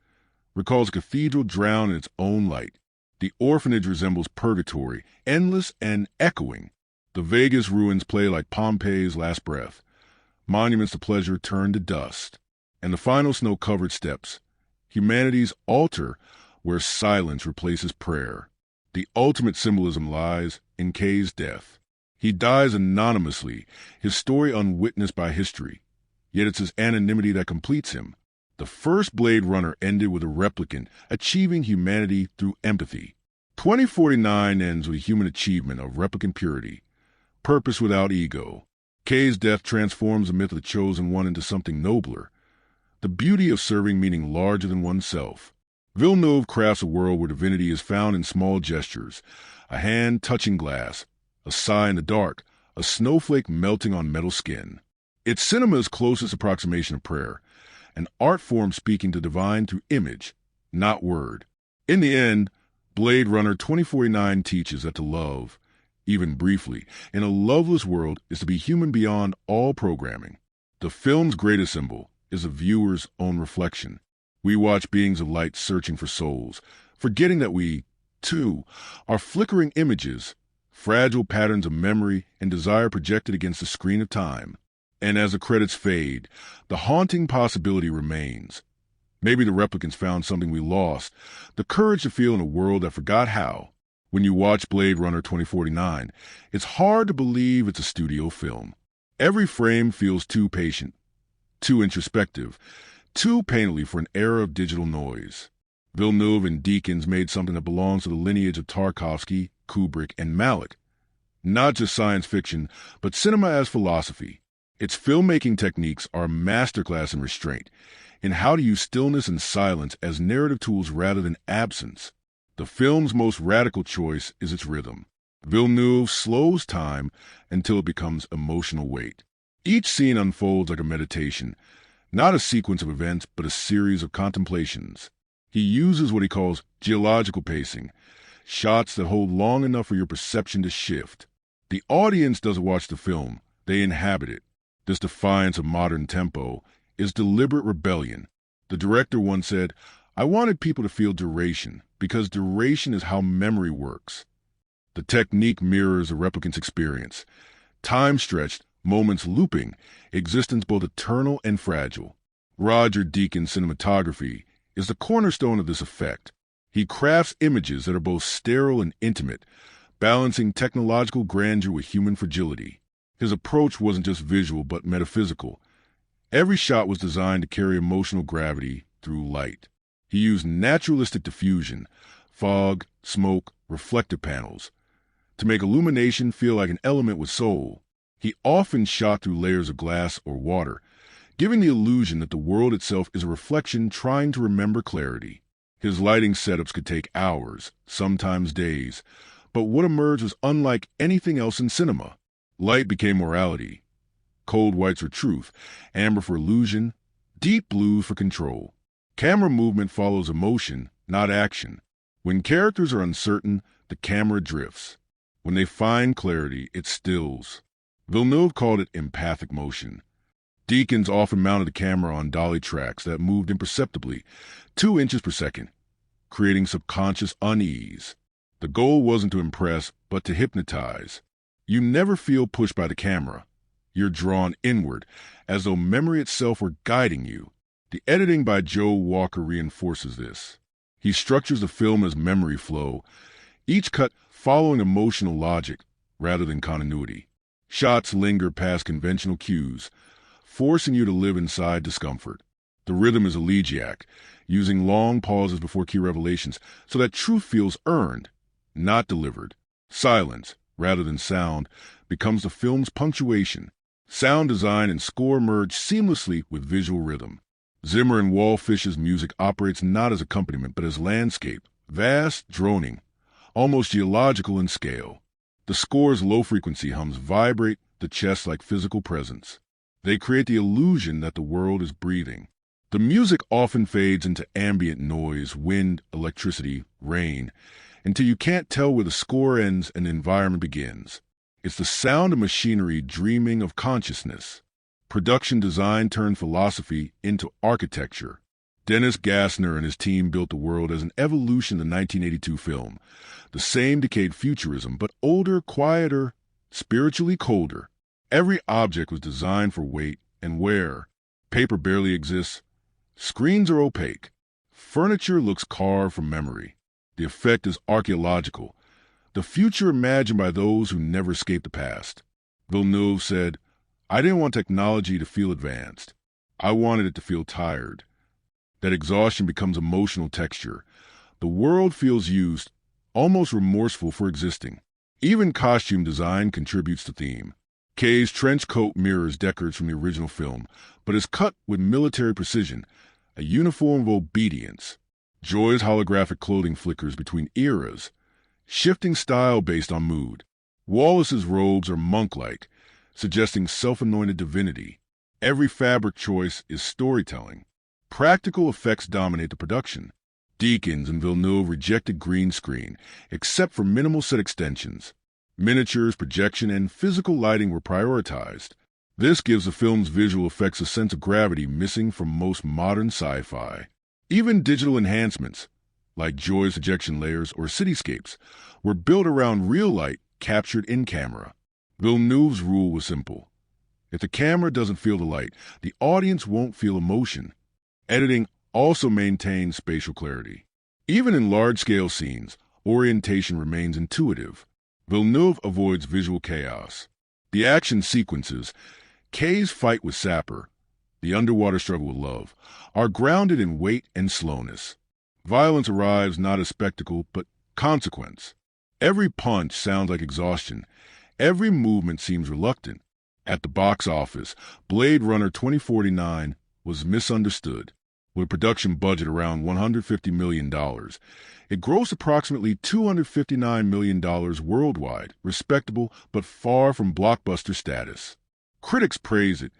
recalls a cathedral drowned in its own light. The orphanage resembles purgatory, endless and echoing. The Vegas ruins play like Pompeii's last breath. Monuments to pleasure turn to dust. And the final snow-covered steps, humanity's altar where silence replaces prayer. The ultimate symbolism lies in Kay's death. He dies anonymously, his story unwitnessed by history. Yet it's his anonymity that completes him. The first Blade Runner ended with a replicant achieving humanity through empathy. 2049 ends with human achievement of replicant purity, purpose without ego. Kay's death transforms the myth of the chosen one into something nobler, the beauty of serving meaning larger than oneself. Villeneuve crafts a world where divinity is found in small gestures, a hand touching glass, a sigh in the dark, a snowflake melting on metal skin. It's cinema's closest approximation of prayer, an art form speaking to divine through image, not word. In the end, Blade Runner 2049 teaches that to love, even briefly, in a loveless world is to be human beyond all programming. The film's greatest symbol is the viewer's own reflection. We watch beings of light searching for souls, forgetting that we, too, are flickering images, fragile patterns of memory and desire projected against the screen of time. And as the credits fade, the haunting possibility remains. Maybe the replicants found something we lost, the courage to feel in a world that forgot how. When you watch Blade Runner 2049, it's hard to believe it's a studio film. Every frame feels too patient, too introspective, too painfully for an era of digital noise. Villeneuve and Deakins made something that belongs to the lineage of Tarkovsky, Kubrick, and Malick. Not just science fiction, but cinema as philosophy. Its filmmaking techniques are a masterclass in restraint, in how to use stillness and silence as narrative tools rather than absence. The film's most radical choice is its rhythm. Villeneuve slows time until it becomes emotional weight. Each scene unfolds like a meditation, not a sequence of events, but a series of contemplations. He uses what he calls geological pacing, shots that hold long enough for your perception to shift. The audience doesn't watch the film, they inhabit it. This defiance of modern tempo is deliberate rebellion. The director once said, "I wanted people to feel duration, because duration is how memory works." The technique mirrors a replicant's experience. Time-stretched, moments looping, existence both eternal and fragile. Roger Deakins' cinematography is the cornerstone of this effect. He crafts images that are both sterile and intimate, balancing technological grandeur with human fragility. His approach wasn't just visual but metaphysical. Every shot was designed to carry emotional gravity through light. He used naturalistic diffusion, fog, smoke, reflective panels, to make illumination feel like an element with soul. He often shot through layers of glass or water, giving the illusion that the world itself is a reflection trying to remember clarity. His lighting setups could take hours, sometimes days, but what emerged was unlike anything else in cinema. Light became morality, cold whites for truth, amber for illusion, deep blue for control. Camera movement follows emotion, not action. When characters are uncertain, the camera drifts. When they find clarity, it stills. Villeneuve called it empathic motion. Deakins often mounted the camera on dolly tracks that moved imperceptibly, 2 inches per second, creating subconscious unease. The goal wasn't to impress, but to hypnotize. You never feel pushed by the camera. You're drawn inward, as though memory itself were guiding you. The editing by Joe Walker reinforces this. He structures the film as memory flow, each cut following emotional logic rather than continuity. Shots linger past conventional cues, forcing you to live inside discomfort. The rhythm is elegiac, using long pauses before key revelations so that truth feels earned, not delivered. Silence, rather than sound, becomes the film's punctuation. Sound design and score merge seamlessly with visual rhythm. Zimmer and Wallfish's music operates not as accompaniment but as landscape, vast, droning, almost geological in scale. The score's low-frequency hums vibrate the chest like physical presence. They create the illusion that the world is breathing. The music often fades into ambient noise, wind, electricity, rain, until you can't tell where the score ends and the environment begins. It's the sound of machinery dreaming of consciousness. Production design turned philosophy into architecture. Dennis Gassner and his team built the world as an evolution of the 1982 film. The same decayed futurism, but older, quieter, spiritually colder. Every object was designed for weight and wear. Paper barely exists. Screens are opaque. Furniture looks carved from memory. The effect is archaeological. The future imagined by those who never escaped the past. Villeneuve said, "I didn't want technology to feel advanced. I wanted it to feel tired." That exhaustion becomes emotional texture. The world feels used, almost remorseful for existing. Even costume design contributes to theme. Kay's trench coat mirrors Deckard's from the original film, but is cut with military precision, a uniform of obedience. Joy's holographic clothing flickers between eras, shifting style based on mood. Wallace's robes are monk-like, suggesting self-anointed divinity. Every fabric choice is storytelling. Practical effects dominate the production. Deakins and Villeneuve rejected green screen, except for minimal set extensions. Miniatures, projection, and physical lighting were prioritized. This gives the film's visual effects a sense of gravity missing from most modern sci-fi. Even digital enhancements, like Joy's ejection layers or cityscapes, were built around real light captured in camera. Villeneuve's rule was simple. If the camera doesn't feel the light, the audience won't feel emotion. Editing also maintains spatial clarity. Even in large-scale scenes, orientation remains intuitive. Villeneuve avoids visual chaos. The action sequences, Kay's fight with Sapper, the underwater struggle with love, are grounded in weight and slowness. Violence arrives not as spectacle, but consequence. Every punch sounds like exhaustion. Every movement seems reluctant. At the box office, Blade Runner 2049 was misunderstood. With a production budget around $150 million, it grossed approximately $259 million worldwide, respectable but far from blockbuster status. Critics praise it.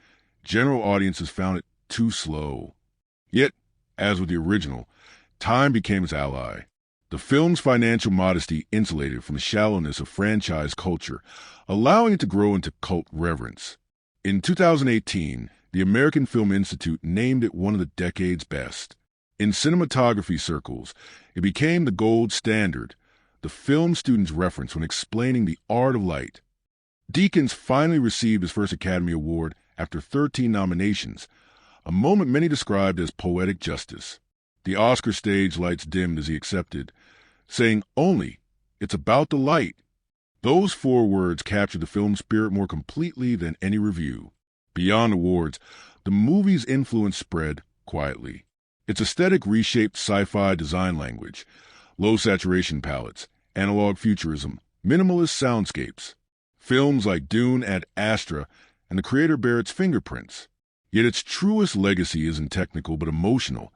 General audiences found it too slow. Yet, as with the original, time became its ally. The film's financial modesty insulated it from the shallowness of franchise culture, allowing it to grow into cult reverence. In 2018, the American Film Institute named it one of the decade's best. In cinematography circles, it became the gold standard, the film student's reference when explaining the art of light. Deakins finally received his first Academy Award after 13 nominations, a moment many described as poetic justice. The Oscar stage lights dimmed as he accepted, saying only, "It's about the light." Those 4 words captured the film's spirit more completely than any review. Beyond awards, the movie's influence spread quietly. Its aesthetic reshaped sci-fi design language, low-saturation palettes, analog futurism, minimalist soundscapes. Films like Dune add Astra, and the creator bear its fingerprints. Yet its truest legacy isn't technical but emotional,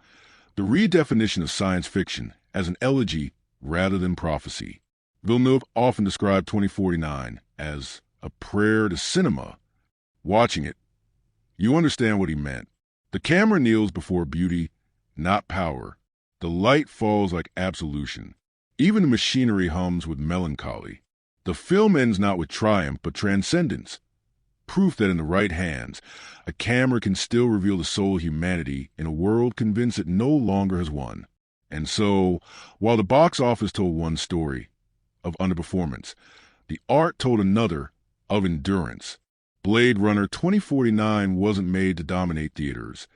the redefinition of science fiction as an elegy rather than prophecy. Villeneuve often described 2049 as a prayer to cinema. Watching it, you understand what he meant. The camera kneels before beauty, not power. The light falls like absolution. Even the machinery hums with melancholy. The film ends not with triumph, but transcendence. Proof that in the right hands, a camera can still reveal the soul of humanity in a world convinced it no longer has won. And so, while the box office told one story, of underperformance, the art told another, of endurance. Blade Runner 2049 wasn't made to dominate theaters.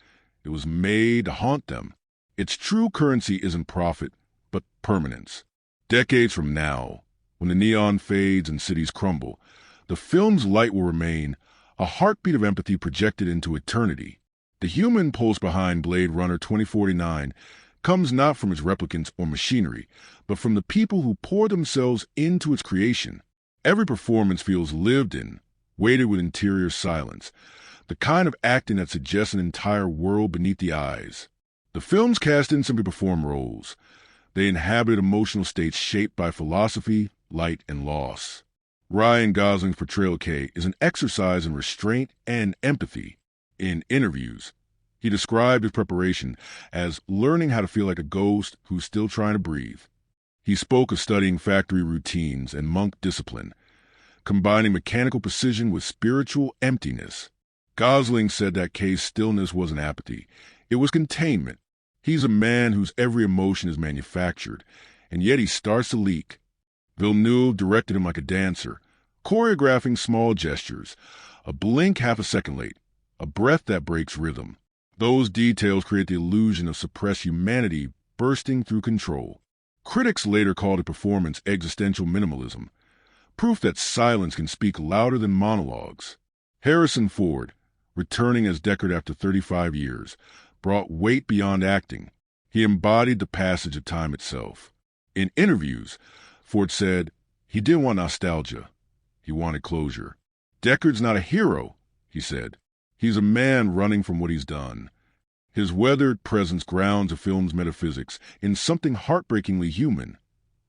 It was made to haunt them. Its true currency isn't profit, but permanence. Decades from now, when the neon fades and cities crumble, the film's light will remain, a heartbeat of empathy projected into eternity. The human pulse behind Blade Runner 2049 comes not from its replicants or machinery, but from the people who pour themselves into its creation. Every performance feels lived in, weighted with interior silence, the kind of acting that suggests an entire world beneath the eyes. The film's cast didn't simply perform roles. They inhabit emotional states shaped by philosophy, light, and loss. Ryan Gosling's portrayal of Kay is an exercise in restraint and empathy. In interviews, he described his preparation as learning how to feel like a ghost who's still trying to breathe. He spoke of studying factory routines and monk discipline, combining mechanical precision with spiritual emptiness. Gosling said that Kay's stillness wasn't apathy, it was containment. He's a man whose every emotion is manufactured, and yet he starts to leak. Villeneuve directed him like a dancer, choreographing small gestures, a blink half a second late, a breath that breaks rhythm. Those details create the illusion of suppressed humanity bursting through control. Critics later called the performance existential minimalism, proof that silence can speak louder than monologues. Harrison Ford, returning as Deckard after 35 years, brought weight beyond acting. He embodied the passage of time itself. In interviews, Ford said he didn't want nostalgia. He wanted closure. Deckard's not a hero, he said. He's a man running from what he's done. His weathered presence grounds the film's metaphysics in something heartbreakingly human.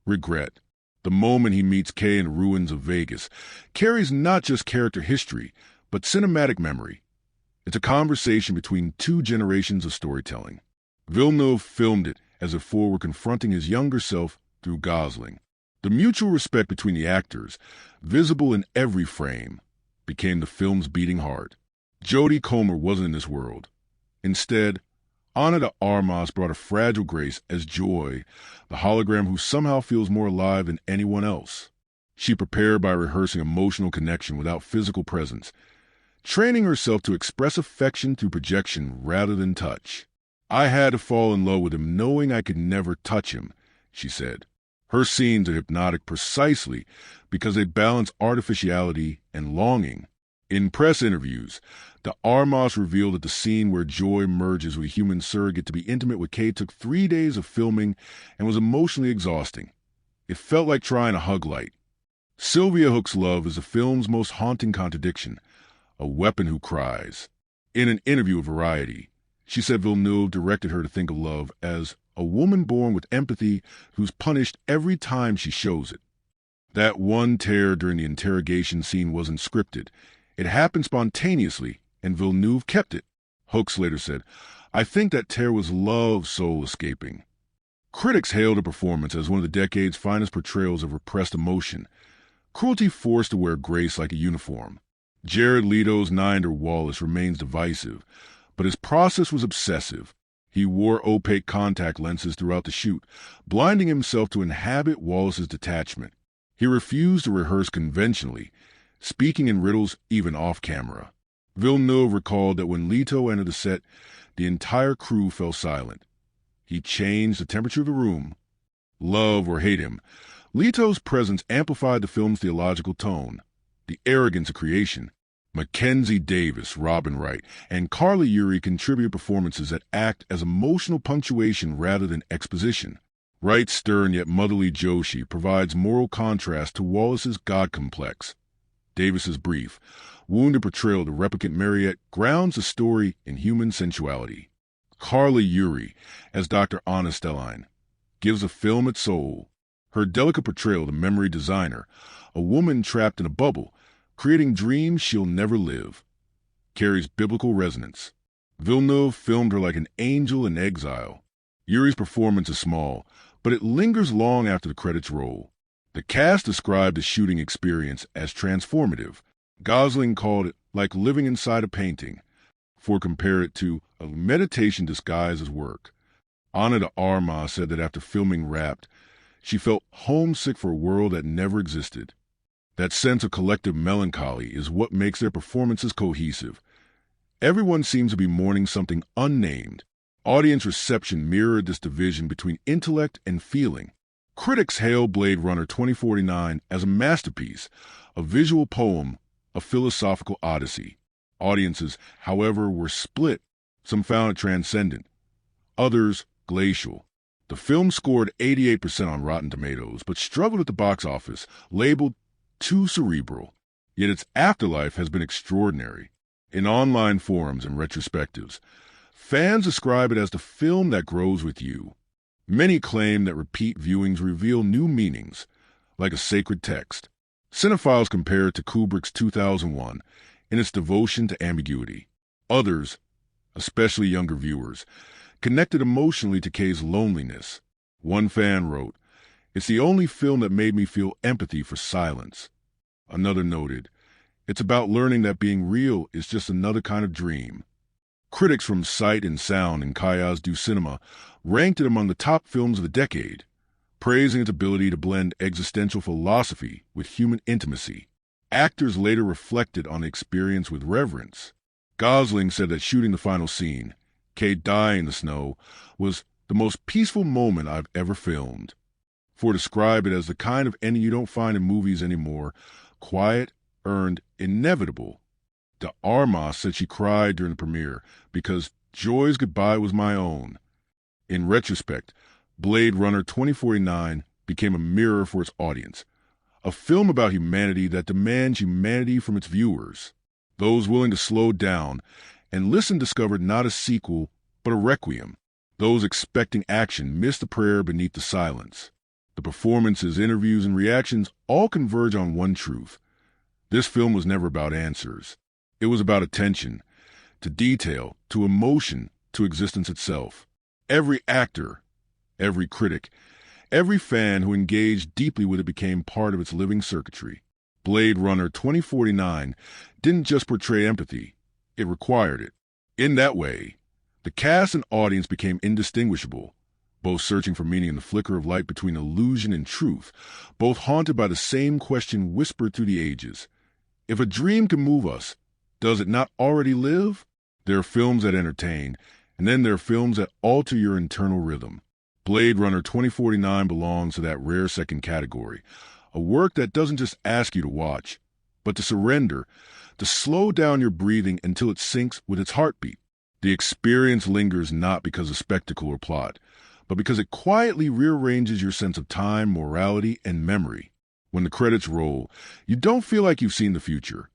Regret. The moment he meets Kay in the ruins of Vegas carries not just character history, but cinematic memory. It's a conversation between two generations of storytelling. Villeneuve filmed it as if Ford were confronting his younger self through Gosling. The mutual respect between the actors, visible in every frame, became the film's beating heart. Jodie Comer wasn't in this world. Instead, Ana de Armas brought a fragile grace as Joy, the hologram who somehow feels more alive than anyone else. She prepared by rehearsing emotional connection without physical presence, training herself to express affection through projection rather than touch. I had to fall in love with him knowing I could never touch him, she said. Her scenes are hypnotic precisely because they balance artificiality and longing. In press interviews, de Armas revealed that the scene where Joy merges with a human surrogate to be intimate with Kay took 3 days of filming and was emotionally exhausting. It felt like trying to hug light. Sylvia Hoeks' love is the film's most haunting contradiction, a weapon who cries. In an interview with Variety, she said Villeneuve directed her to think of love as a woman born with empathy who's punished every time she shows it. That one tear during the interrogation scene wasn't scripted. It happened spontaneously, and Villeneuve kept it. Hoeks later said, I think that tear was love's soul escaping. Critics hailed the performance as one of the decade's finest portrayals of repressed emotion, cruelty forced to wear grace like a uniform. Jared Leto's Niander Wallace remains divisive, but his process was obsessive. He wore opaque contact lenses throughout the shoot, blinding himself to inhabit Wallace's detachment. He refused to rehearse conventionally, speaking in riddles even off-camera. Villeneuve recalled that when Leto entered the set, the entire crew fell silent. He changed the temperature of the room. Love or hate him, Leto's presence amplified the film's theological tone. The arrogance of creation. Mackenzie Davis, Robin Wright, and Carly Urey contributed performances that act as emotional punctuation rather than exposition. Wright's stern yet motherly Joshi provides moral contrast to Wallace's God complex. Davis's brief, wounded portrayal of the replicant Mariette grounds the story in human sensuality. Carly Urey, as Dr. Anna Stelline, gives the film its soul. Her delicate portrayal of the memory designer, a woman trapped in a bubble, creating dreams she'll never live, carries biblical resonance. Villeneuve filmed her like an angel in exile. Urey's performance is small, but it lingers long after the credits roll. The cast described the shooting experience as transformative. Gosling called it like living inside a painting. Ford compared it to a meditation disguised as work. Ana de Armas said that after filming Wrapped, she felt homesick for a world that never existed. That sense of collective melancholy is what makes their performances cohesive. Everyone seems to be mourning something unnamed. Audience reception mirrored this division between intellect and feeling. Critics hailed Blade Runner 2049 as a masterpiece, a visual poem, a philosophical odyssey. Audiences, however, were split. Some found it transcendent, others glacial. The film scored 88% on Rotten Tomatoes, but struggled at the box office, labeled too cerebral. Yet its afterlife has been extraordinary. In online forums and retrospectives, fans describe it as the film that grows with you. Many claim that repeat viewings reveal new meanings, like a sacred text. Cinephiles compare it to Kubrick's 2001 in its devotion to ambiguity. Others, especially younger viewers, connected emotionally to Kay's loneliness. One fan wrote, "It's the only film that made me feel empathy for silence." Another noted, "It's about learning that being real is just another kind of dream." Critics from Sight and Sound and Cahiers du Cinema ranked it among the top films of the decade, praising its ability to blend existential philosophy with human intimacy. Actors later reflected on the experience with reverence. Gosling said that shooting the final scene, Kay dying in the snow, was the most peaceful moment I've ever filmed. Ford described it as the kind of ending you don't find in movies anymore, quiet, earned, inevitable. The Armas said she cried during the premiere because joy's goodbye was my own. In retrospect, Blade Runner 2049 became a mirror for its audience, a film about humanity that demands humanity from its viewers. Those willing to slow down and listen discovered not a sequel, but a requiem. Those expecting action missed the prayer beneath the silence. The performances, interviews, and reactions all converge on one truth. This film was never about answers. It was about attention, to detail, to emotion, to existence itself. Every actor, every critic, every fan who engaged deeply with it became part of its living circuitry. Blade Runner 2049 didn't just portray empathy, it required it. In that way, the cast and audience became indistinguishable, both searching for meaning in the flicker of light between illusion and truth, both haunted by the same question whispered through the ages. If a dream can move us, does it not already live? There are films that entertain, and then there are films that alter your internal rhythm. Blade Runner 2049 belongs to that rare second category, a work that doesn't just ask you to watch, but to surrender, to slow down your breathing until it syncs with its heartbeat. The experience lingers not because of spectacle or plot, but because it quietly rearranges your sense of time, morality, and memory. When the credits roll, you don't feel like you've seen the future.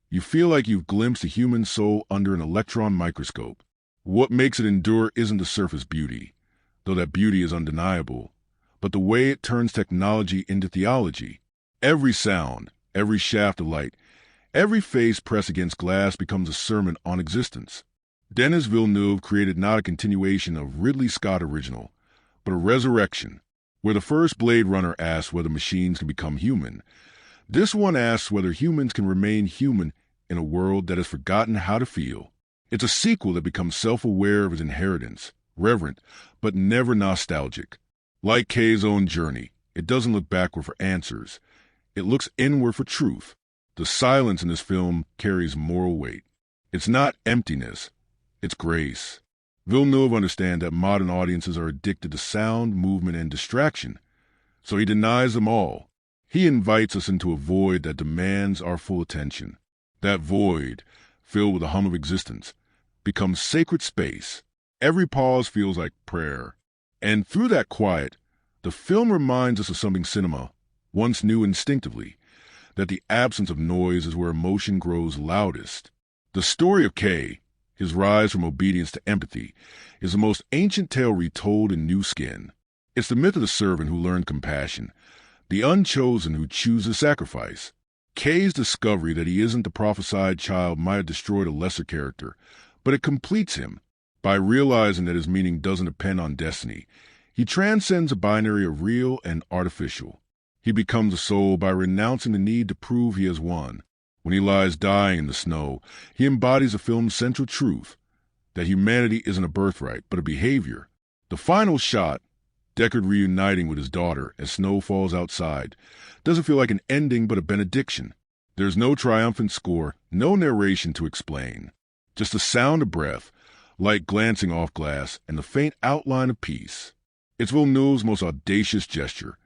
You feel like you've glimpsed a human soul under an electron microscope. What makes it endure isn't the surface beauty, though that beauty is undeniable, but the way it turns technology into theology. Every sound, every shaft of light, every face pressed against glass becomes a sermon on existence. Denis Villeneuve created not a continuation of Ridley Scott original, but a resurrection. Where the first Blade Runner asked whether machines can become human, this one asks whether humans can remain human in a world that has forgotten how to feel. It's a sequel that becomes self-aware of its inheritance, reverent, but never nostalgic. Like Kay's own journey, it doesn't look backward for answers. It looks inward for truth. The silence in this film carries moral weight. It's not emptiness, it's grace. Villeneuve understands that modern audiences are addicted to sound, movement, and distraction, so he denies them all. He invites us into a void that demands our full attention. That void, filled with the hum of existence, becomes sacred space. Every pause feels like prayer. And through that quiet, the film reminds us of something cinema once knew instinctively, that the absence of noise is where emotion grows loudest. The story of Kay, his rise from obedience to empathy, is the most ancient tale retold in new skin. It's the myth of the servant who learned compassion, the unchosen who chooses sacrifice. Kay's discovery that he isn't the prophesied child might have destroyed a lesser character, but it completes him. By realizing that his meaning doesn't depend on destiny, he transcends a binary of real and artificial. He becomes a soul by renouncing the need to prove he has won. When he lies dying in the snow, he embodies the film's central truth, that humanity isn't a birthright, but a behavior. The final shot, Deckard reuniting with his daughter as snow falls outside, doesn't feel like an ending but a benediction. There's no triumphant score, no narration to explain. Just the sound of breath, light glancing off glass, and the faint outline of peace. It's Villeneuve's most audacious gesture,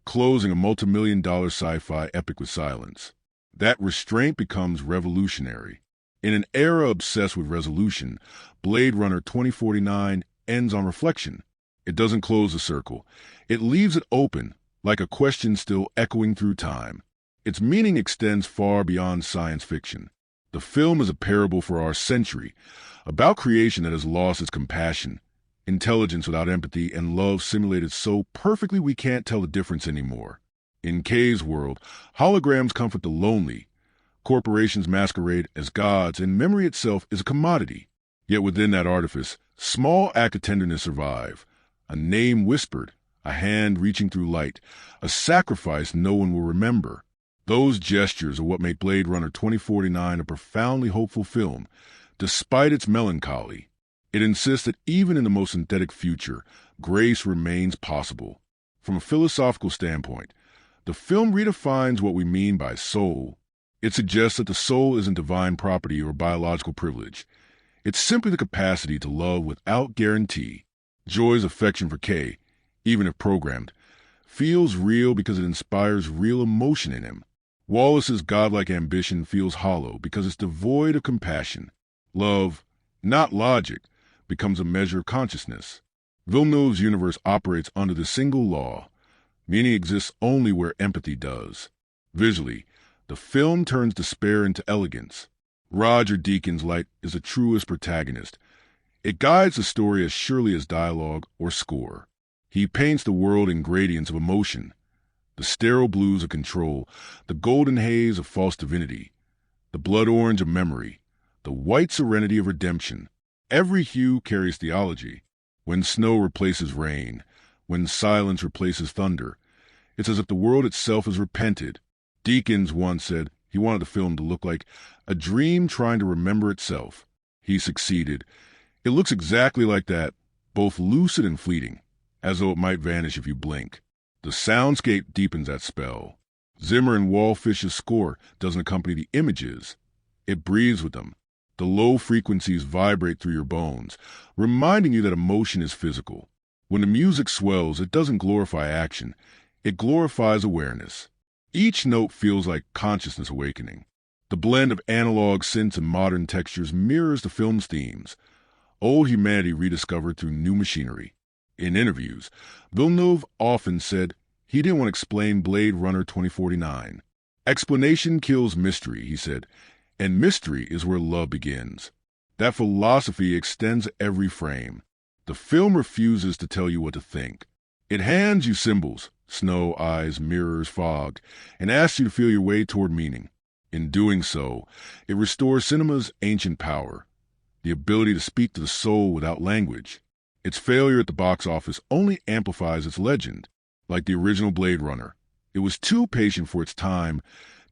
closing a multi-million-dollar sci-fi epic with silence. That restraint becomes revolutionary. In an era obsessed with resolution, Blade Runner 2049 ends on reflection. It doesn't close the circle. It leaves it open, like a question still echoing through time. Its meaning extends far beyond science fiction. The film is a parable for our century, about creation that has lost its compassion, intelligence without empathy, and love simulated so perfectly we can't tell the difference anymore. In Kay's world, holograms comfort the lonely, corporations masquerade as gods, and memory itself is a commodity. Yet within that artifice, small acts of tenderness survive. A name whispered, a hand reaching through light, a sacrifice no one will remember. Those gestures are what make Blade Runner 2049 a profoundly hopeful film, despite its melancholy. It insists that even in the most synthetic future, grace remains possible. From a philosophical standpoint, the film redefines what we mean by soul. It suggests that the soul isn't divine property or biological privilege. It's simply the capacity to love without guarantee. Joy's affection for Kay, even if programmed, feels real because it inspires real emotion in him. Wallace's godlike ambition feels hollow because it's devoid of compassion. Love, not logic, becomes a measure of consciousness. Villeneuve's universe operates under the single law. Meaning exists only where empathy does. Visually, the film turns despair into elegance. Roger Deakins' light is the truest protagonist. It guides the story as surely as dialogue or score. He paints the world in gradients of emotion. The sterile blues of control, the golden haze of false divinity, the blood orange of memory, the white serenity of redemption. Every hue carries theology. When snow replaces rain, when silence replaces thunder, it's as if the world itself has repented. Deakins once said he wanted the film to look like a dream trying to remember itself. He succeeded. It looks exactly like that, both lucid and fleeting, as though it might vanish if you blink. The soundscape deepens that spell. Zimmer and Wallfish's score doesn't accompany the images. It breathes with them. The low frequencies vibrate through your bones, reminding you that emotion is physical. When the music swells, it doesn't glorify action. It glorifies awareness. Each note feels like consciousness awakening. The blend of analog synths and modern textures mirrors the film's themes. Old humanity rediscovered through new machinery. In interviews, Villeneuve often said he didn't want to explain Blade Runner 2049. Explanation kills mystery, he said, and mystery is where love begins. That philosophy extends every frame. The film refuses to tell you what to think. It hands you symbols, snow, eyes, mirrors, fog, and asks you to feel your way toward meaning. In doing so, it restores cinema's ancient power, the ability to speak to the soul without language. Its failure at the box office only amplifies its legend. Like the original Blade Runner, it was too patient for its time,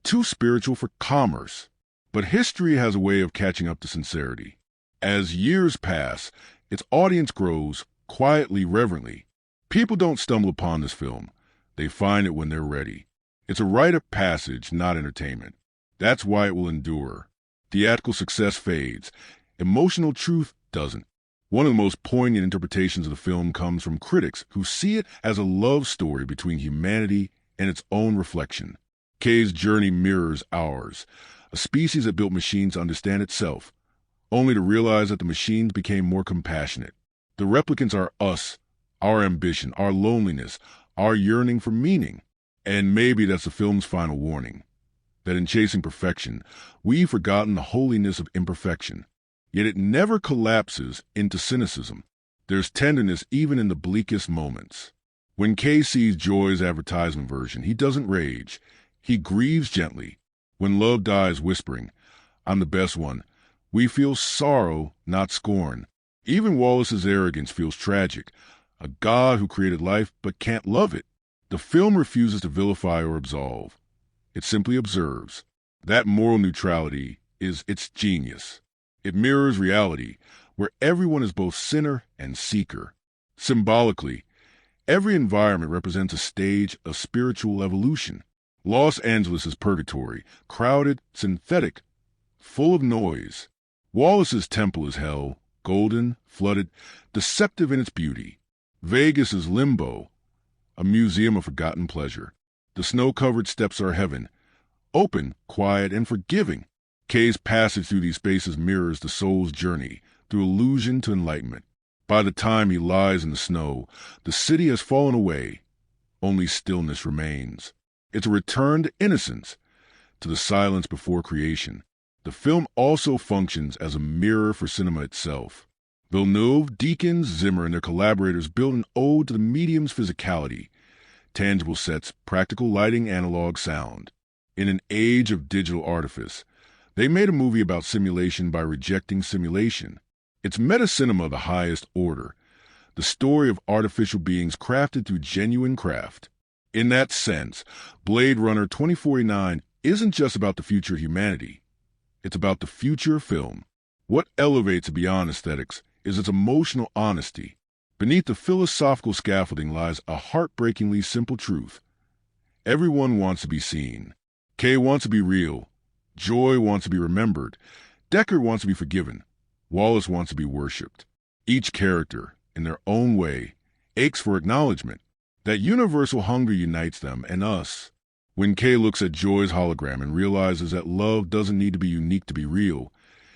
too spiritual for commerce. But history has a way of catching up to sincerity. As years pass, its audience grows, quietly, reverently. People don't stumble upon this film. They find it when they're ready. It's a rite of passage, not entertainment. That's why it will endure. Theatrical success fades. Emotional truth doesn't. One of the most poignant interpretations of the film comes from critics who see it as a love story between humanity and its own reflection. Kay's journey mirrors ours, a species that built machines to understand itself, only to realize that the machines became more compassionate. The replicants are us, our ambition, our loneliness, our yearning for meaning. And maybe that's the film's final warning, that in chasing perfection, we've forgotten the holiness of imperfection. Yet it never collapses into cynicism. There's tenderness even in the bleakest moments. When Kay sees Joy's advertisement version, he doesn't rage. He grieves gently. When love dies whispering, "I'm the best one," we feel sorrow, not scorn. Even Wallace's arrogance feels tragic. A god who created life but can't love it. The film refuses to vilify or absolve. It simply observes. That moral neutrality is its genius. It mirrors reality, where everyone is both sinner and seeker. Symbolically, every environment represents a stage of spiritual evolution. Los Angeles is purgatory, crowded, synthetic, full of noise. Wallace's temple is hell, golden, flooded, deceptive in its beauty. Vegas is limbo, a museum of forgotten pleasure. The snow-covered steppes are heaven, open, quiet, and forgiving. Kay's passage through these spaces mirrors the soul's journey, through illusion to enlightenment. By the time he lies in the snow, the city has fallen away. Only stillness remains. It's a return to innocence, to the silence before creation. The film also functions as a mirror for cinema itself. Villeneuve, Deakins, Zimmer, and their collaborators built an ode to the medium's physicality, tangible sets, practical lighting, analog sound. In an age of digital artifice, they made a movie about simulation by rejecting simulation. It's meta-cinema of the highest order, the story of artificial beings crafted through genuine craft. In that sense, Blade Runner 2049 isn't just about the future of humanity. It's about the future of film. What elevates it beyond aesthetics is its emotional honesty. Beneath the philosophical scaffolding lies a heartbreakingly simple truth. Everyone wants to be seen. Kay wants to be real. Joy wants to be remembered. Deckard wants to be forgiven. Wallace wants to be worshipped. Each character, in their own way, aches for acknowledgement. That universal hunger unites them and us. When Kay looks at Joy's hologram and realizes that love doesn't need to be unique to be real,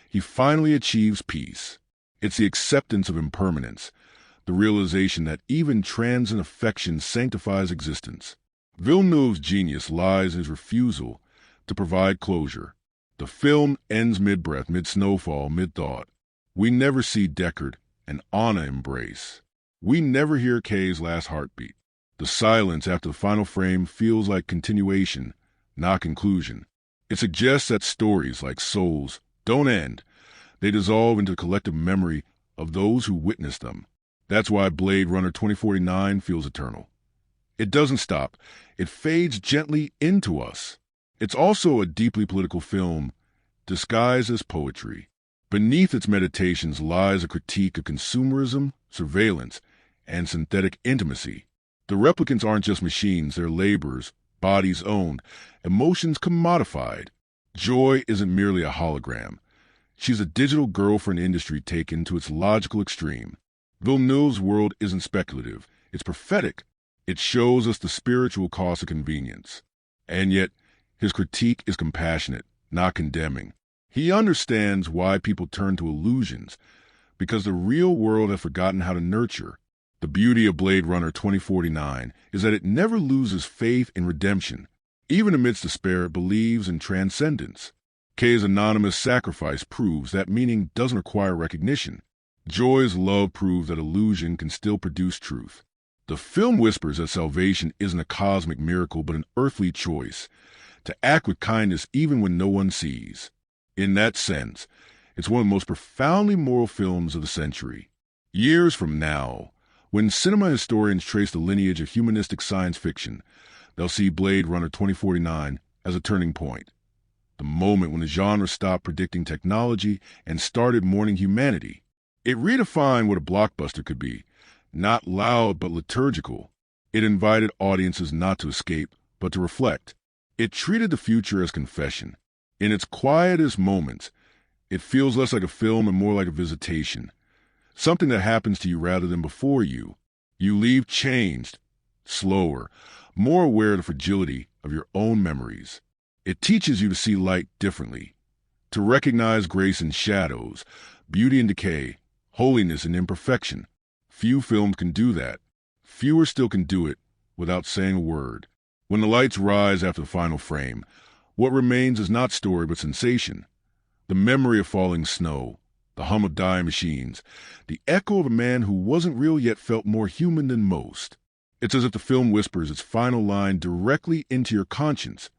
he finally achieves peace. It's the acceptance of impermanence, the realization that even transient affection sanctifies existence. Villeneuve's genius lies in his refusal to provide closure. The film ends mid-breath, mid-snowfall, mid-thought. We never see Deckard and Anna embrace. We never hear Kay's last heartbeat. The silence after the final frame feels like continuation, not conclusion. It suggests that stories, like souls, don't end. They dissolve into the collective memory of those who witnessed them. That's why Blade Runner 2049 feels eternal. It doesn't stop. It fades gently into us. It's also a deeply political film, disguised as poetry. Beneath its meditations lies a critique of consumerism, surveillance, and synthetic intimacy. The replicants aren't just machines, they're laborers, bodies owned, emotions commodified. Joy isn't merely a hologram. She's a digital girlfriend industry taken to its logical extreme. Villeneuve's world isn't speculative, it's prophetic. It shows us the spiritual cost of convenience. And yet, his critique is compassionate, not condemning. He understands why people turn to illusions, because the real world has forgotten how to nurture. The beauty of Blade Runner 2049 is that it never loses faith in redemption. Even amidst despair, it believes in transcendence. Kay's anonymous sacrifice proves that meaning doesn't require recognition. Joy's love proves that illusion can still produce truth. The film whispers that salvation isn't a cosmic miracle but an earthly choice, to act with kindness even when no one sees. In that sense, it's one of the most profoundly moral films of the century. Years from now, when cinema historians trace the lineage of humanistic science fiction, they'll see Blade Runner 2049 as a turning point. The moment when the genre stopped predicting technology and started mourning humanity. It redefined what a blockbuster could be, not loud but liturgical. It invited audiences not to escape, but to reflect. It treated the future as confession. In its quietest moments, it feels less like a film and more like a visitation. Something that happens to you rather than before you. You leave changed, slower, more aware of the fragility of your own memories. It teaches you to see light differently, to recognize grace in shadows, beauty in decay, holiness in imperfection. Few films can do that. Fewer still can do it without saying a word. When the lights rise after the final frame, what remains is not story but sensation. The memory of falling snow, the hum of dying machines, the echo of a man who wasn't real yet felt more human than most. It's as if the film whispers its final line directly into your conscience.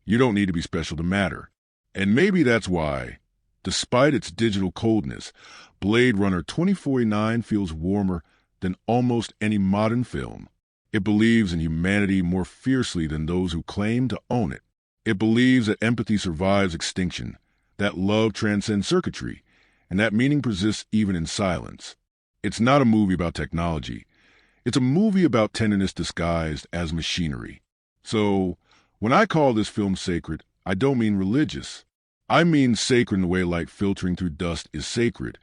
You don't need to be special to matter. And maybe that's why, despite its digital coldness, Blade Runner 2049 feels warmer than almost any modern film. It believes in humanity more fiercely than those who claim to own it. It believes that empathy survives extinction, that love transcends circuitry, and that meaning persists even in silence. It's not a movie about technology. It's a movie about tenderness disguised as machinery. So, when I call this film sacred, I don't mean religious. I mean sacred in the way light filtering through dust is sacred,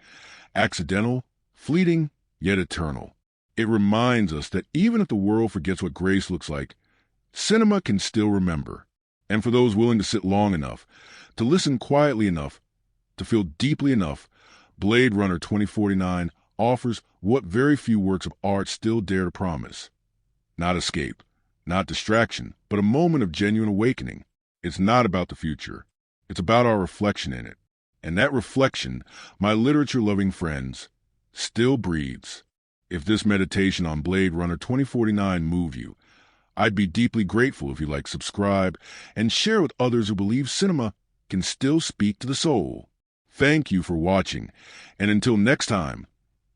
accidental, fleeting, yet eternal. It reminds us that even if the world forgets what grace looks like, cinema can still remember. And for those willing to sit long enough, to listen quietly enough, to feel deeply enough, Blade Runner 2049 offers what very few works of art still dare to promise. Not escape, not distraction, but a moment of genuine awakening. It's not about the future. It's about our reflection in it. And that reflection, my literature-loving friends, still breathes. If this meditation on Blade Runner 2049 moved you, I'd be deeply grateful if you like, subscribe, and share with others who believe cinema can still speak to the soul. Thank you for watching, and until next time,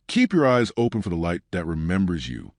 keep your eyes open for the light that remembers you.